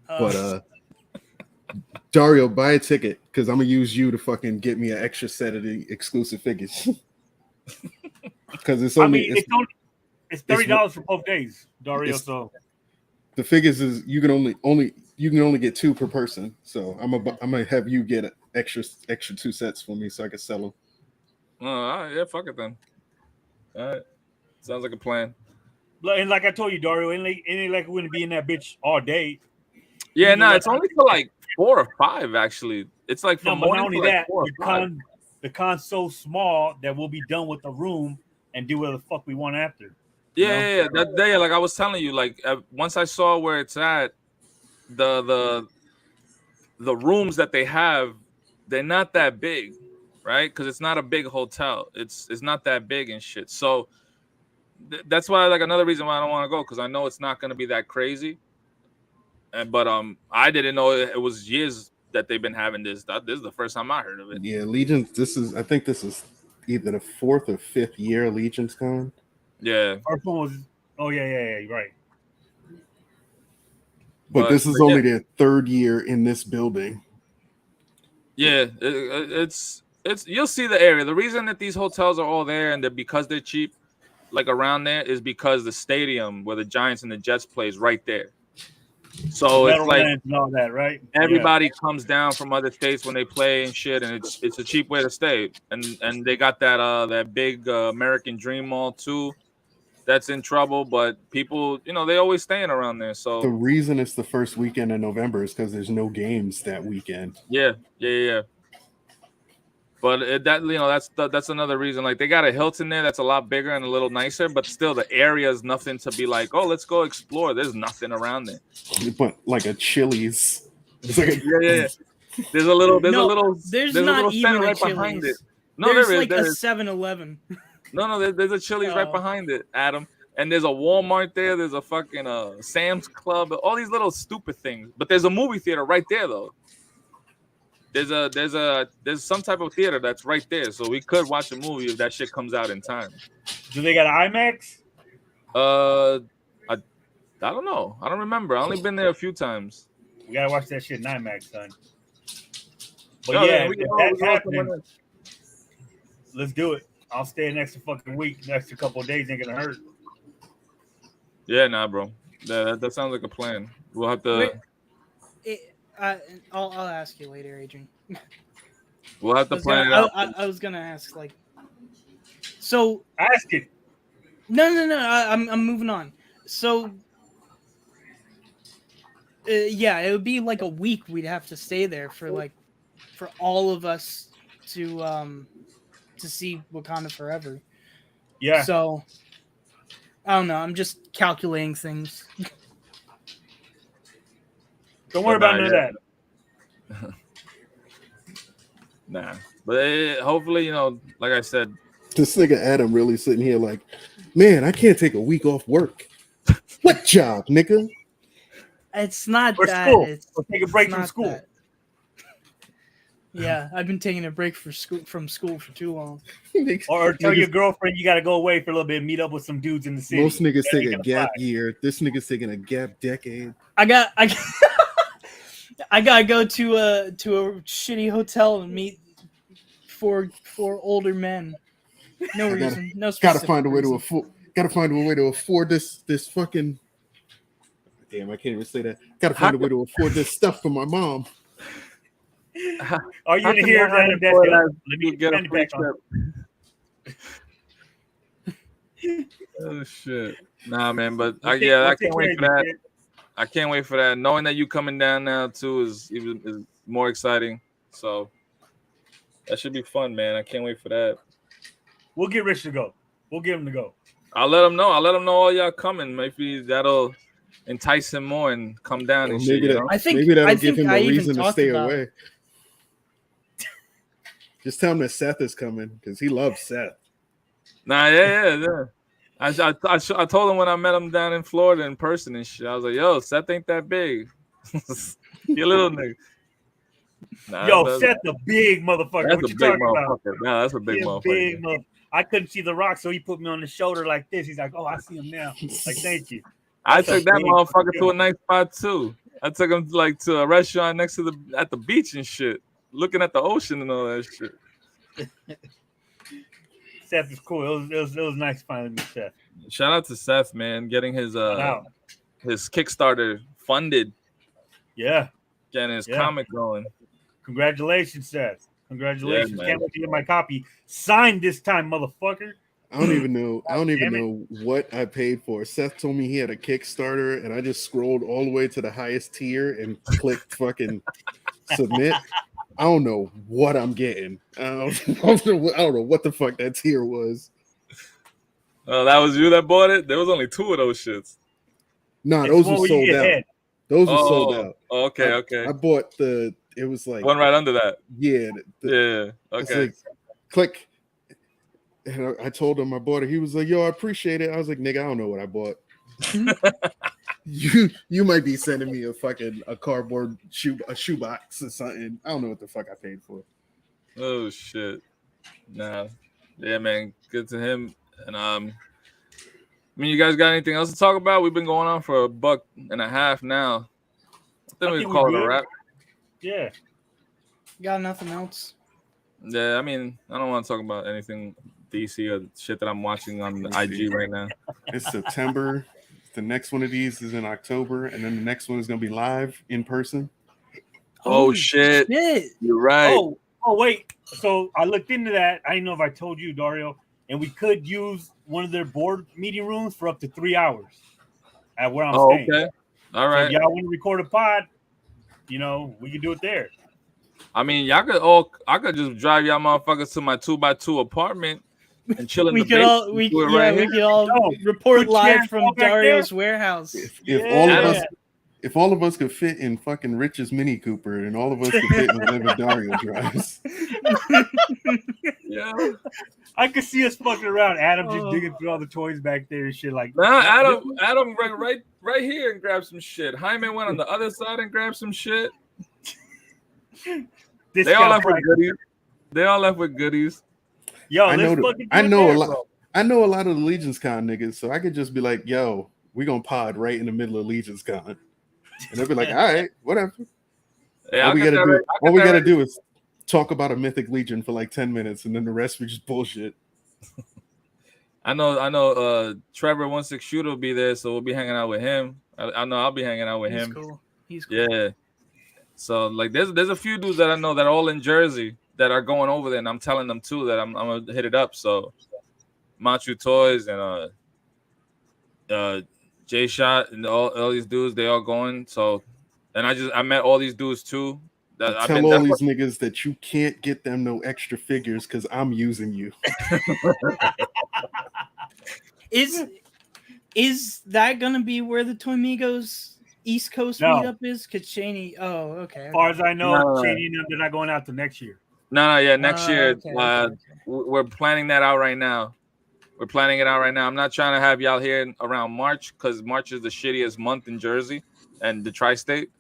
But Dario, buy a ticket because I'm gonna use you to fucking get me an extra set of the exclusive figures. Because it's only it's $30 for both days, Dario. So the figures is you can only get 2 per person. So I'm gonna have you get an extra 2 sets for me so I can sell them. Yeah, fuck it then. All right, sounds like a plan. And like I told you, Dario, it ain't like we're gonna be in that bitch all day. Yeah, it's only for like 4 or 5 actually. It's like from morning to like 4 or 5. The con's so small that we'll be done with the room and do whatever the fuck we want after. Yeah. That day, like I was telling you, like once I saw where it's at, the rooms that they have, they're not that big, right? Because it's not a big hotel. It's not that big and shit. So that's why, like, another reason why I don't want to go, because I know it's not going to be that crazy. But I didn't know it was years that they've been having this. This is the first time I heard of it. Yeah, Legion's. I think this is either the 4th or 5th year of Legion's Con. Yeah. First one was. Oh yeah, you're right. But this is only their 3rd year in this building. Yeah, it's you'll see the area. The reason that these hotels are all there and because they're cheap, like around there, is because the stadium where the Giants and the Jets play is right there. So it's like and all that, right? Everybody comes down from other states when they play and shit, and it's a cheap way to stay. And they got that big American Dream Mall too. That's in trouble, but people, they always staying around there. So the reason it's the first weekend in November is because there's no games that weekend. Yeah. But that's another reason. Like they got a Hilton there that's a lot bigger and a little nicer, but still the area is nothing to be like, oh, let's go explore. There's nothing around there. But like a Chili's. Yeah. There's a little. There's not even right a behind it. Chili's. No, there's there is. Like there a is. 7-Eleven. No, there's a Chili's right behind it, Adam. And there's a Walmart there. There's a fucking Sam's Club. All these little stupid things. But there's a movie theater right there, though. There's some type of theater that's right there, so we could watch a movie if that shit comes out in time. Do they got IMAX? I don't know. I don't remember. I only been there a few times. We gotta watch that shit in IMAX, son. But that's happening. Let's do it. I'll stay an extra fucking week. Next couple of days ain't gonna hurt. Yeah, nah, bro. That sounds like a plan. We'll have to. I'll ask you later, Adrian. We'll have to plan it out. I was gonna ask, like, so ask it. No. I'm moving on. So, it would be like a week. We'd have to stay there for all of us to see Wakanda Forever. Yeah. So, I don't know. I'm just calculating things. Don't worry about none of that. Nah. But hopefully, like I said. This nigga Adam really sitting here like, man, I can't take a week off work. What job, nigga? It's not or that. School. It's or take a break from school. That. Yeah, I've been taking a break from school for too long. Or tell your girlfriend you got to go away for a little bit and meet up with some dudes in the city. Most niggas take a gap year. This nigga's taking a gap decade. I got I gotta go to a shitty hotel and meet four older men. No reason. No specific Gotta find a way reason. to afford this fucking. Damn, I can't even say that. Gotta find a way to afford this stuff for my mom. Are you gonna hear that? Let me get a get free back on. trip. Oh shit! Nah, man, but I can't wait for that. I can't wait for that. Knowing that you coming down now too is more exciting. So that should be fun, man. I can't wait for that. We'll get Rich to go. We'll get him to go. I'll let him know. All y'all coming. Maybe that'll entice him more and come down and shit. You know? Maybe that'll give him a reason to stay away. Just tell him that Seth is coming because he loves Seth. Nah, yeah. I told him when I met him down in Florida in person and shit. I was like, "Yo, Seth ain't that big. You little nigga." Nah, Seth a big motherfucker. That's what a you big talking motherfucker. about? Nah, that's a big motherfucker. I couldn't see the Rock, so he put me on the shoulder like this. He's like, "Oh, I see him now." Like, thank you. I took that motherfucker to a nice spot too. I took him to a restaurant next to at the beach and shit, looking at the ocean and all that shit. Seth is cool. It was nice finally meet Seth. Shout out to Seth, man, getting his Kickstarter funded. Yeah, getting his comic going. Congratulations, Seth. Congratulations. Yeah, can't wait to get my copy signed this time, motherfucker. I don't even know what I paid for. Seth told me he had a Kickstarter, and I just scrolled all the way to the highest tier and clicked fucking submit. I don't know what I'm getting. I don't know what the fuck that tier was. Oh, that was you that bought it? There was only 2 of those shits. No, those were sold out. Those were sold out. Okay. I bought it was like one right under that. Yeah. Okay. Like, click. And I told him I bought it. He was like, "Yo, I appreciate it." I was like, "Nigga, I don't know what I bought." You might be sending me a cardboard shoebox or something. I don't know what the fuck I paid for. Oh shit. Nah. Yeah, man. Good to him. And I mean, you guys got anything else to talk about? We've been going on for $1.50 now. I think we call it a wrap. Yeah. Got nothing else? Yeah, I mean, I don't want to talk about anything DC or shit that I'm watching on the IG right now. It's September. The next one of these is in October, and then the next one is gonna be live in person. Oh shit! You're right. Oh wait. So I looked into that. I didn't know if I told you, Dario, and we could use one of their board meeting rooms for up to 3 hours at where I'm staying. Okay. All right. So if y'all want to record a pod, we can do it there. I mean, I could just drive y'all motherfuckers to my 2x2 apartment and chill in the basement. We could all report live from Dario's warehouse. If all of us could fit in fucking Rich's Mini Cooper, and all of us could fit in whatever Dario drives. Yeah, I could see us fucking around. Adam just digging through all the toys back there and shit like. Nah, Adam right here and grab some shit. Jaime went on the other side and grabbed some shit. They all left with goodies. Yo, I know a lot of the Legions Con niggas, so I could just be like, "Yo, we gonna pod right in the middle of Legions Con," and they'll be like, "All right, whatever." Yeah, all we gotta do is talk about a Mythic Legion for like 10 minutes, and then the rest we just bullshit. I know. Trevor 16 Shooter will be there, so we'll be hanging out with him. I know I'll be hanging out with him. Cool. He's cool. Yeah. So like, there's a few dudes that I know that are all in Jersey that are going over there, and I'm telling them too that I'm gonna hit it up. So Machu Toys and J Shot and all these dudes, they all going. So, and I met all these dudes too. Tell all these niggas that you can't get them no extra figures because I'm using you. Is that gonna be where the Toymigos East Coast meetup is? Cause Cheney. Oh, okay. As far as I know, Cheney and them, they're not going out to next year. No, next year. Okay. We're planning that out right now. We're planning it out right now. I'm not trying to have y'all here around March because March is the shittiest month in Jersey and the tri-state.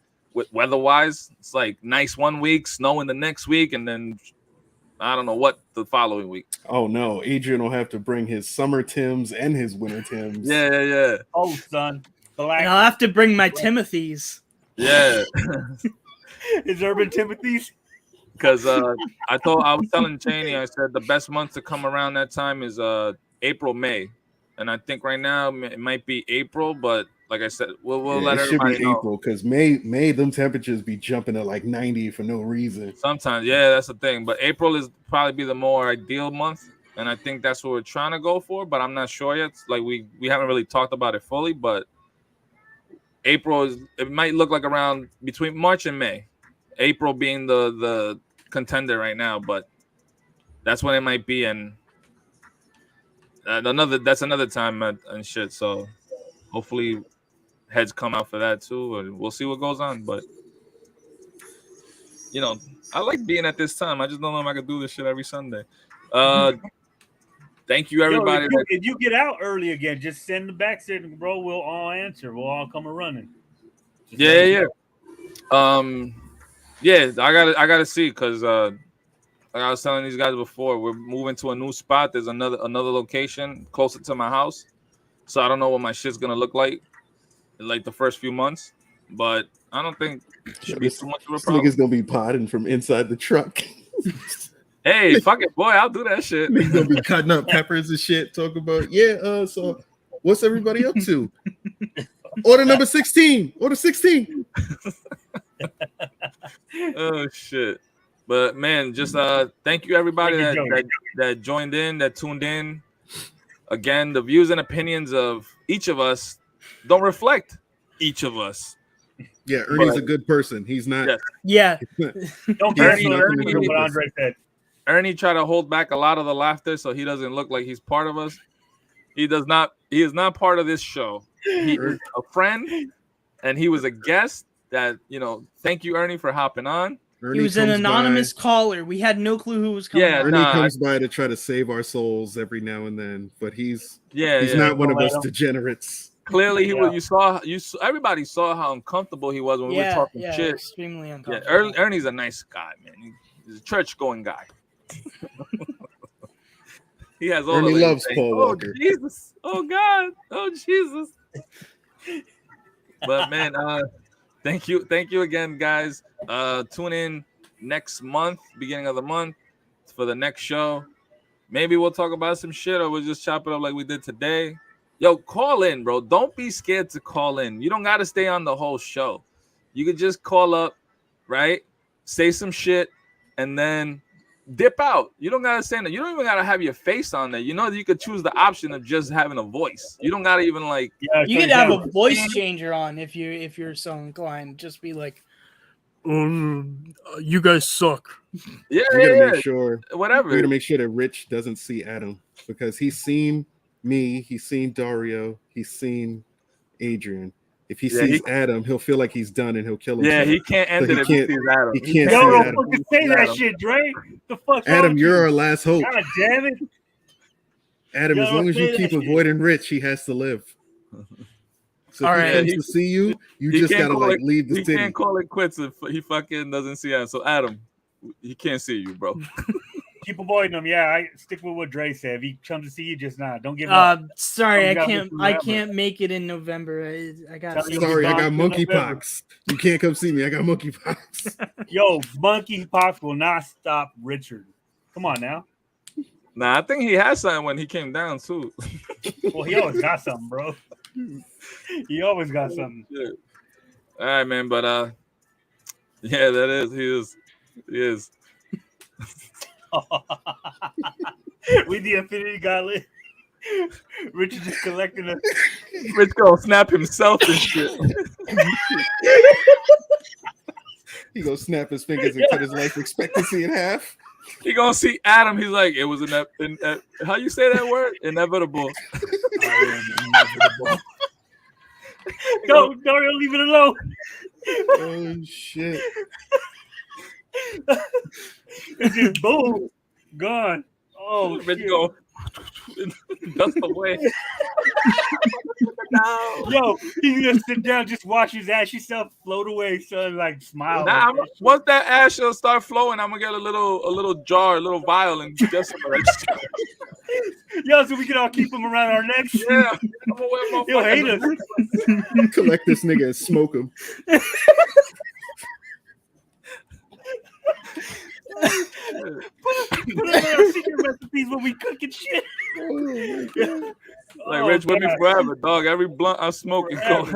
Weather-wise, it's like nice one week, snowing the next week, and then I don't know what the following week. Oh no, Adrian will have to bring his summer Tims and his winter Tims. Yeah. Oh, son. And I'll have to bring my Timothy's. Yeah. It's Urban Timothy's. Because I was telling Cheney, I said the best month to come around that time is April, May, and I think right now it might be April, but like I said, we'll let everybody know. April because May them temperatures be jumping at like 90 for no reason. Sometimes, yeah, that's the thing. But April is probably be the more ideal month, and I think that's what we're trying to go for. But I'm not sure yet. Like we haven't really talked about it fully, but April it might look like around between March and May. April being the contender right now, but that's when it might be, and that's another time and shit. So hopefully heads come out for that too, and we'll see what goes on. But you know, I like being at this time. I just don't know if I could do this shit every Sunday. Thank you, everybody. If you get out early again, just send the back signal, bro. We'll all answer. We'll all come running. Yeah. Yeah, I gotta see because like I was telling these guys before, we're moving to a new spot. There's another location closer to my house, so I don't know what my shit's gonna look like the first few months. But I don't think it should be too much of a problem. This nigga's gonna be potting from inside the truck. Hey, fuck it, boy, I'll do that shit. He's gonna be cutting up peppers and shit. Talk about so what's everybody up to? Order number 16. Order 16. Oh shit. But man, just thank you everybody that joined in, that tuned in. Again, the views and opinions of each of us don't reflect each of us. Yeah, Ernie's a good person. He's not. Yeah. Don't Ernie what Andre said. Ernie tried to hold back a lot of the laughter so he doesn't look like he's part of us. He does not. He is not part of this show. He is a friend, and he was a guest. That thank you, Ernie, for hopping on. He was an anonymous caller. We had no clue who was coming. Yeah, Ernie comes by to try to save our souls every now and then, but he's not one of us degenerates. Clearly, you saw everybody saw how uncomfortable he was when we were talking shit. Extremely uncomfortable. Yeah, Ernie's a nice guy, man. He's a church-going guy. He has all. Ernie loves Paul Walker. Oh Jesus! Oh God! Oh Jesus! But man, thank you again, guys. Tune in next month, beginning of the month, for the next show. Maybe we'll talk about some shit, or we'll just chop it up like we did today. Yo, call in, bro. Don't be scared to call in. You don't got to stay on the whole show. You could just call up, right? Say some shit, and then dip out. You don't gotta say that. You don't even gotta have your face on there. You could choose the option of just having a voice. You don't gotta even you could have a voice changer on if you're so inclined. Just be like, you guys suck. Yeah, make sure whatever. We're gonna make sure that Rich doesn't see Adam because he's seen me, he's seen Dario, he's seen Adrian. If he sees Adam, he'll feel like he's done and he'll kill himself. Yeah, he can't end it if he sees Adam. He can't don't fucking say that shit, Dre. The fuck, Adam, you're our last hope. God damn it, Adam. As long as you keep avoiding Rich, he has to live. So if he comes to see you, you just gotta leave the city. He can't call it quits if he fucking doesn't see Adam. So Adam, he can't see you, bro. Keep avoiding him. Yeah, I stick with what Dre said. If he comes to see you, just not. Don't give up. Sorry, I can't make it in November. I got monkeypox. You can't come see me. I got monkeypox. Yo, monkeypox will not stop Richard. Come on now. Nah, I think he had something when he came down too. Well, he always got something, bro. He always got something. Yeah. All right, man. But yeah, that is. He is. We the Infinity Gauntlet. Richard just collecting us. Rich gonna snap himself and shit. He gonna snap his fingers and cut his life expectancy in half. He gonna see Adam. He's like, it was how you say that word? Inevitable. Inevitable. Don't leave it alone. Oh shit. It's just boom, gone. Oh, Rich go dust away. No. Yo, he's gonna sit down, just watch his ashy self float away, son. Like smile. Nah, once that ash will start flowing, I'm gonna get a little jar, a little vial, and just some of that shit. Yo, so we can all keep him around our necks. Yeah, I'm gonna wear my He'll hate us. Collect this nigga and smoke him. Put our secret recipes when we cooking shit. Yeah. Like Rich with me forever, dog. Every blunt I'm smoking. Yo,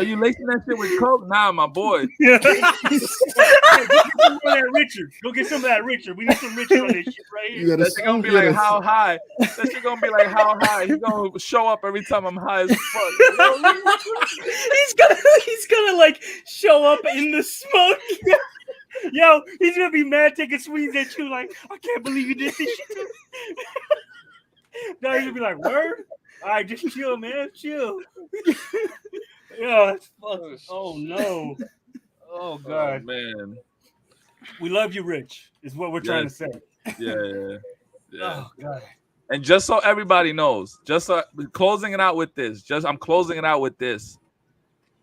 you lacing that shit with coke? Nah, my boy. Go get some of that Richard. Go get some of that Richard. We need some Richard on this shit right here. That shit gonna be like how high. That shit gonna be like how high. He's gonna show up every time I'm high as fuck. he's gonna like show up in the smoke. Yo, he's gonna be mad taking swings at you like, I can't believe you did this shit to me. Now he's gonna be like, word? All right, just chill, man. Chill. Yeah, it's fucking. Oh no. Oh God, man. We love you, Rich. Is what we're trying to say. Yeah. Oh God. And just so everybody knows, I'm closing it out with this.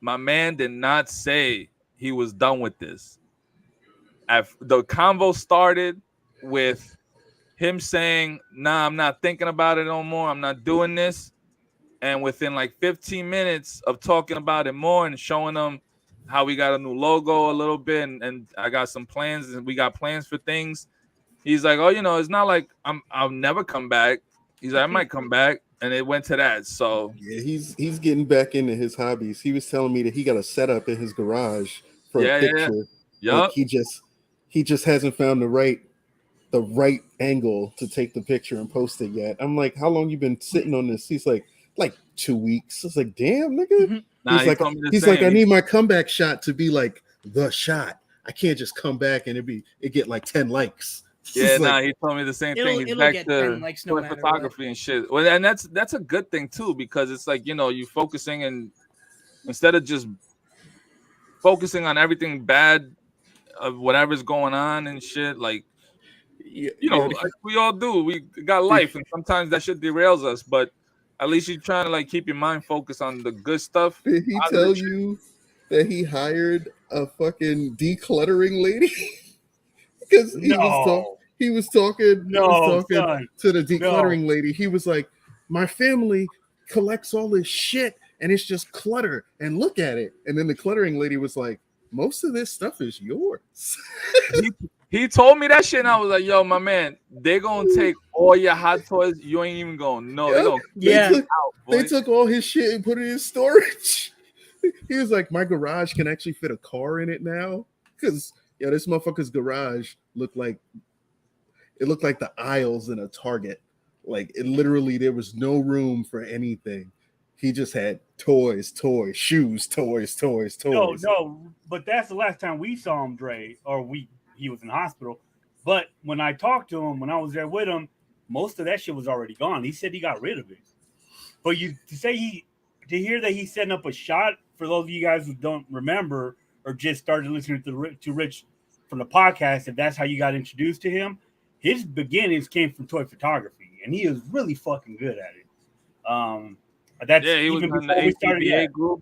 My man did not say he was done with this. The convo started with him saying, nah, I'm not thinking about it no more. I'm not doing this. And within like 15 minutes of talking about it more and showing them how we got a new logo a little bit and I got some plans and we got plans for things. He's like, oh, it's not like I'll never come back. He's like, I might come back. And it went to that. So yeah, he's getting back into his hobbies. He was telling me that he got a setup in his garage for a picture. Yeah. Like he just hasn't found the right angle to take the picture and post it yet. I'm like, how long you been sitting on this? He's like 2 weeks. It's like, damn, nigga. Mm-hmm. Nah, he's like, I need my comeback shot to be like the shot. I can't just come back and it get like 10 likes. Yeah, he told me the same thing. He's back to no photography and shit. Well, and that's a good thing too, because it's like, you focusing and instead of just focusing on everything bad of whatever's going on and shit, like like we all do. We got life, and sometimes that shit derails us. But at least you're trying to like keep your mind focused on the good stuff. Did he tell you that he hired a fucking decluttering lady? Because he was talking to the decluttering lady. He was like, my family collects all this shit and it's just clutter. And look at it. And then the cluttering lady was like, most of this stuff is yours. He told me that shit, and I was like, yo, my man, they're going to take all your hot toys. You ain't even going to know. They're going to they took all his shit and put it in storage. He was like, my garage can actually fit a car in it now. Because, this motherfucker's garage looked like the aisles in a Target. Like, it literally, there was no room for anything. He just had toys, shoes, toys. No, but that's the last time we saw him, Dre, he was in the hospital. But when I talked to him, when I was there with him, most of that shit was already gone. He said he got rid of it. But to hear that he's setting up a shot, for those of you guys who don't remember or just started listening to Rich from the podcast, if that's how you got introduced to him, his beginnings came from toy photography, and he is really fucking good at it. He was in the ATBA group.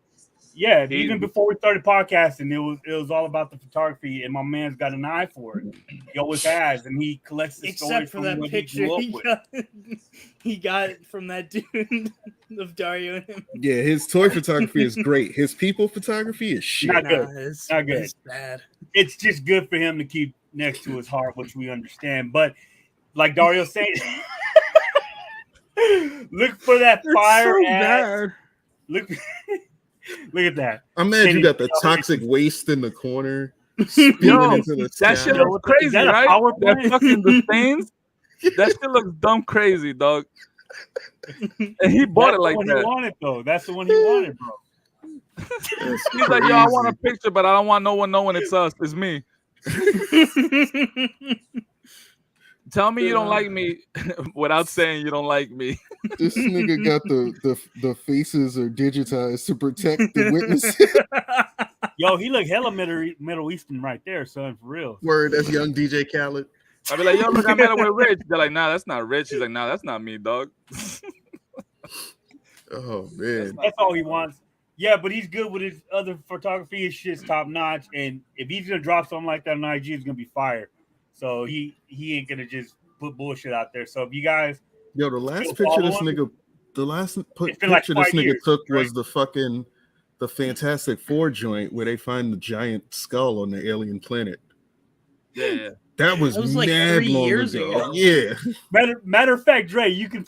Yeah, even before we started podcasting, it was all about the photography, and my man's got an eye for it. He always has, and he collects the except for that picture he got from that dude of Dario and him. Yeah, his toy photography is great. His people photography is shit. Not good. Not good. It's bad. It's just good for him to keep next to his heart, which we understand. But like Dario saying, look for that fire ass. Look at that. I'm mad you got the toxic waste in the corner. Yo, that shit looks crazy, right? That fucking the stains. That shit looks dumb crazy, dog. And he bought it like that. That's the one he wanted, though. That's the one he wanted, bro. He's like, yo, I want a picture, but I don't want no one knowing it's us. It's me. Tell me you don't like me without saying you don't like me. This nigga got the faces are digitized to protect the witness. Yo, he look hella Middle Eastern right there, son, for real. Word, that's young DJ Khaled. I'll be like, yo, look, I met him with Rich. They're like, nah, that's not Rich. He's like, nah, that's not me, dog. Oh, man. That's all he wants. Yeah, but he's good with his other photography. His shit's top notch. And if he's going to drop something like that on IG, it's going to be fire. So he ain't going to just put bullshit out there. So if you guys... Yo, the last picture this nigga took was the Fantastic Four joint where they find the giant skull on the alien planet. Yeah. That was like mad 3 long years ago. ago. Yeah. Matter of fact, Dre, you can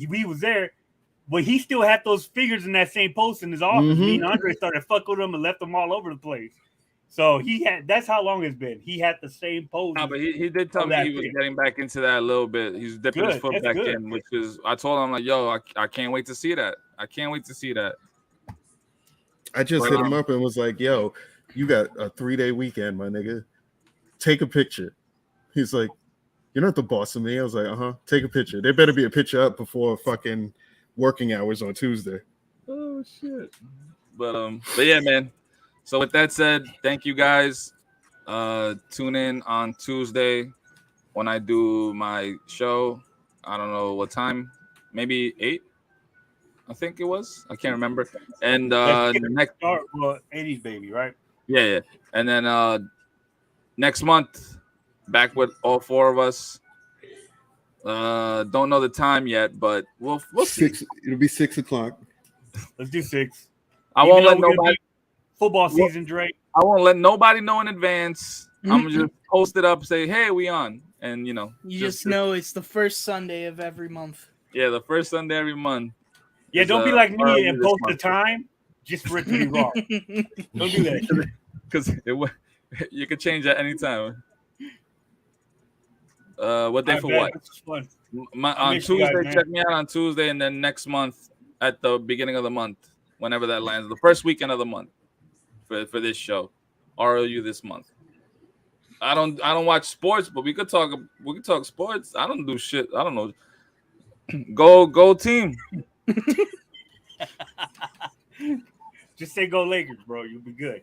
we was there, but he still had those figures in that same post in his office. Me and Andre started fucking with him and left them all over the place. So that's how long it's been. He had the same pose. No, but he did tell me he was getting back into that a little bit. He's dipping his foot back in, which is I told him like, yo, I can't wait to see that. I can't wait to see that. I just hit him up and was like, yo, you got a 3-day weekend, my nigga. Take a picture. He's like, you're not the boss of me. I was like, take a picture. There better be a picture up before fucking working hours on Tuesday. Oh shit. But yeah, man. So with that said, thank you guys. Tune in on Tuesday when I do my show. I don't know what time, maybe 8. I think it was. I can't remember. And next start 80s baby, right? Yeah. And then next month, back with all 4 of us. Don't know the time yet, but we'll see. It'll be 6 o'clock. Let's do 6. I won't let nobody. Football season, Drake. I won't let nobody know in advance. I'm gonna just post it up, say, "Hey, we on," and you just know it's the first Sunday of every month. Yeah, the first Sunday every month. Yeah, don't be like me and post the time just for it to be wrong. Don't do that, because you can change at any time. What day for what? On Tuesday, check me out on Tuesday, and then next month at the beginning of the month, whenever that lands, the first weekend of the month for this show, RLU This Month. I don't watch sports, but we could talk sports. I don't do shit. I don't know. Go team. Just say go Lakers, bro. You'll be good.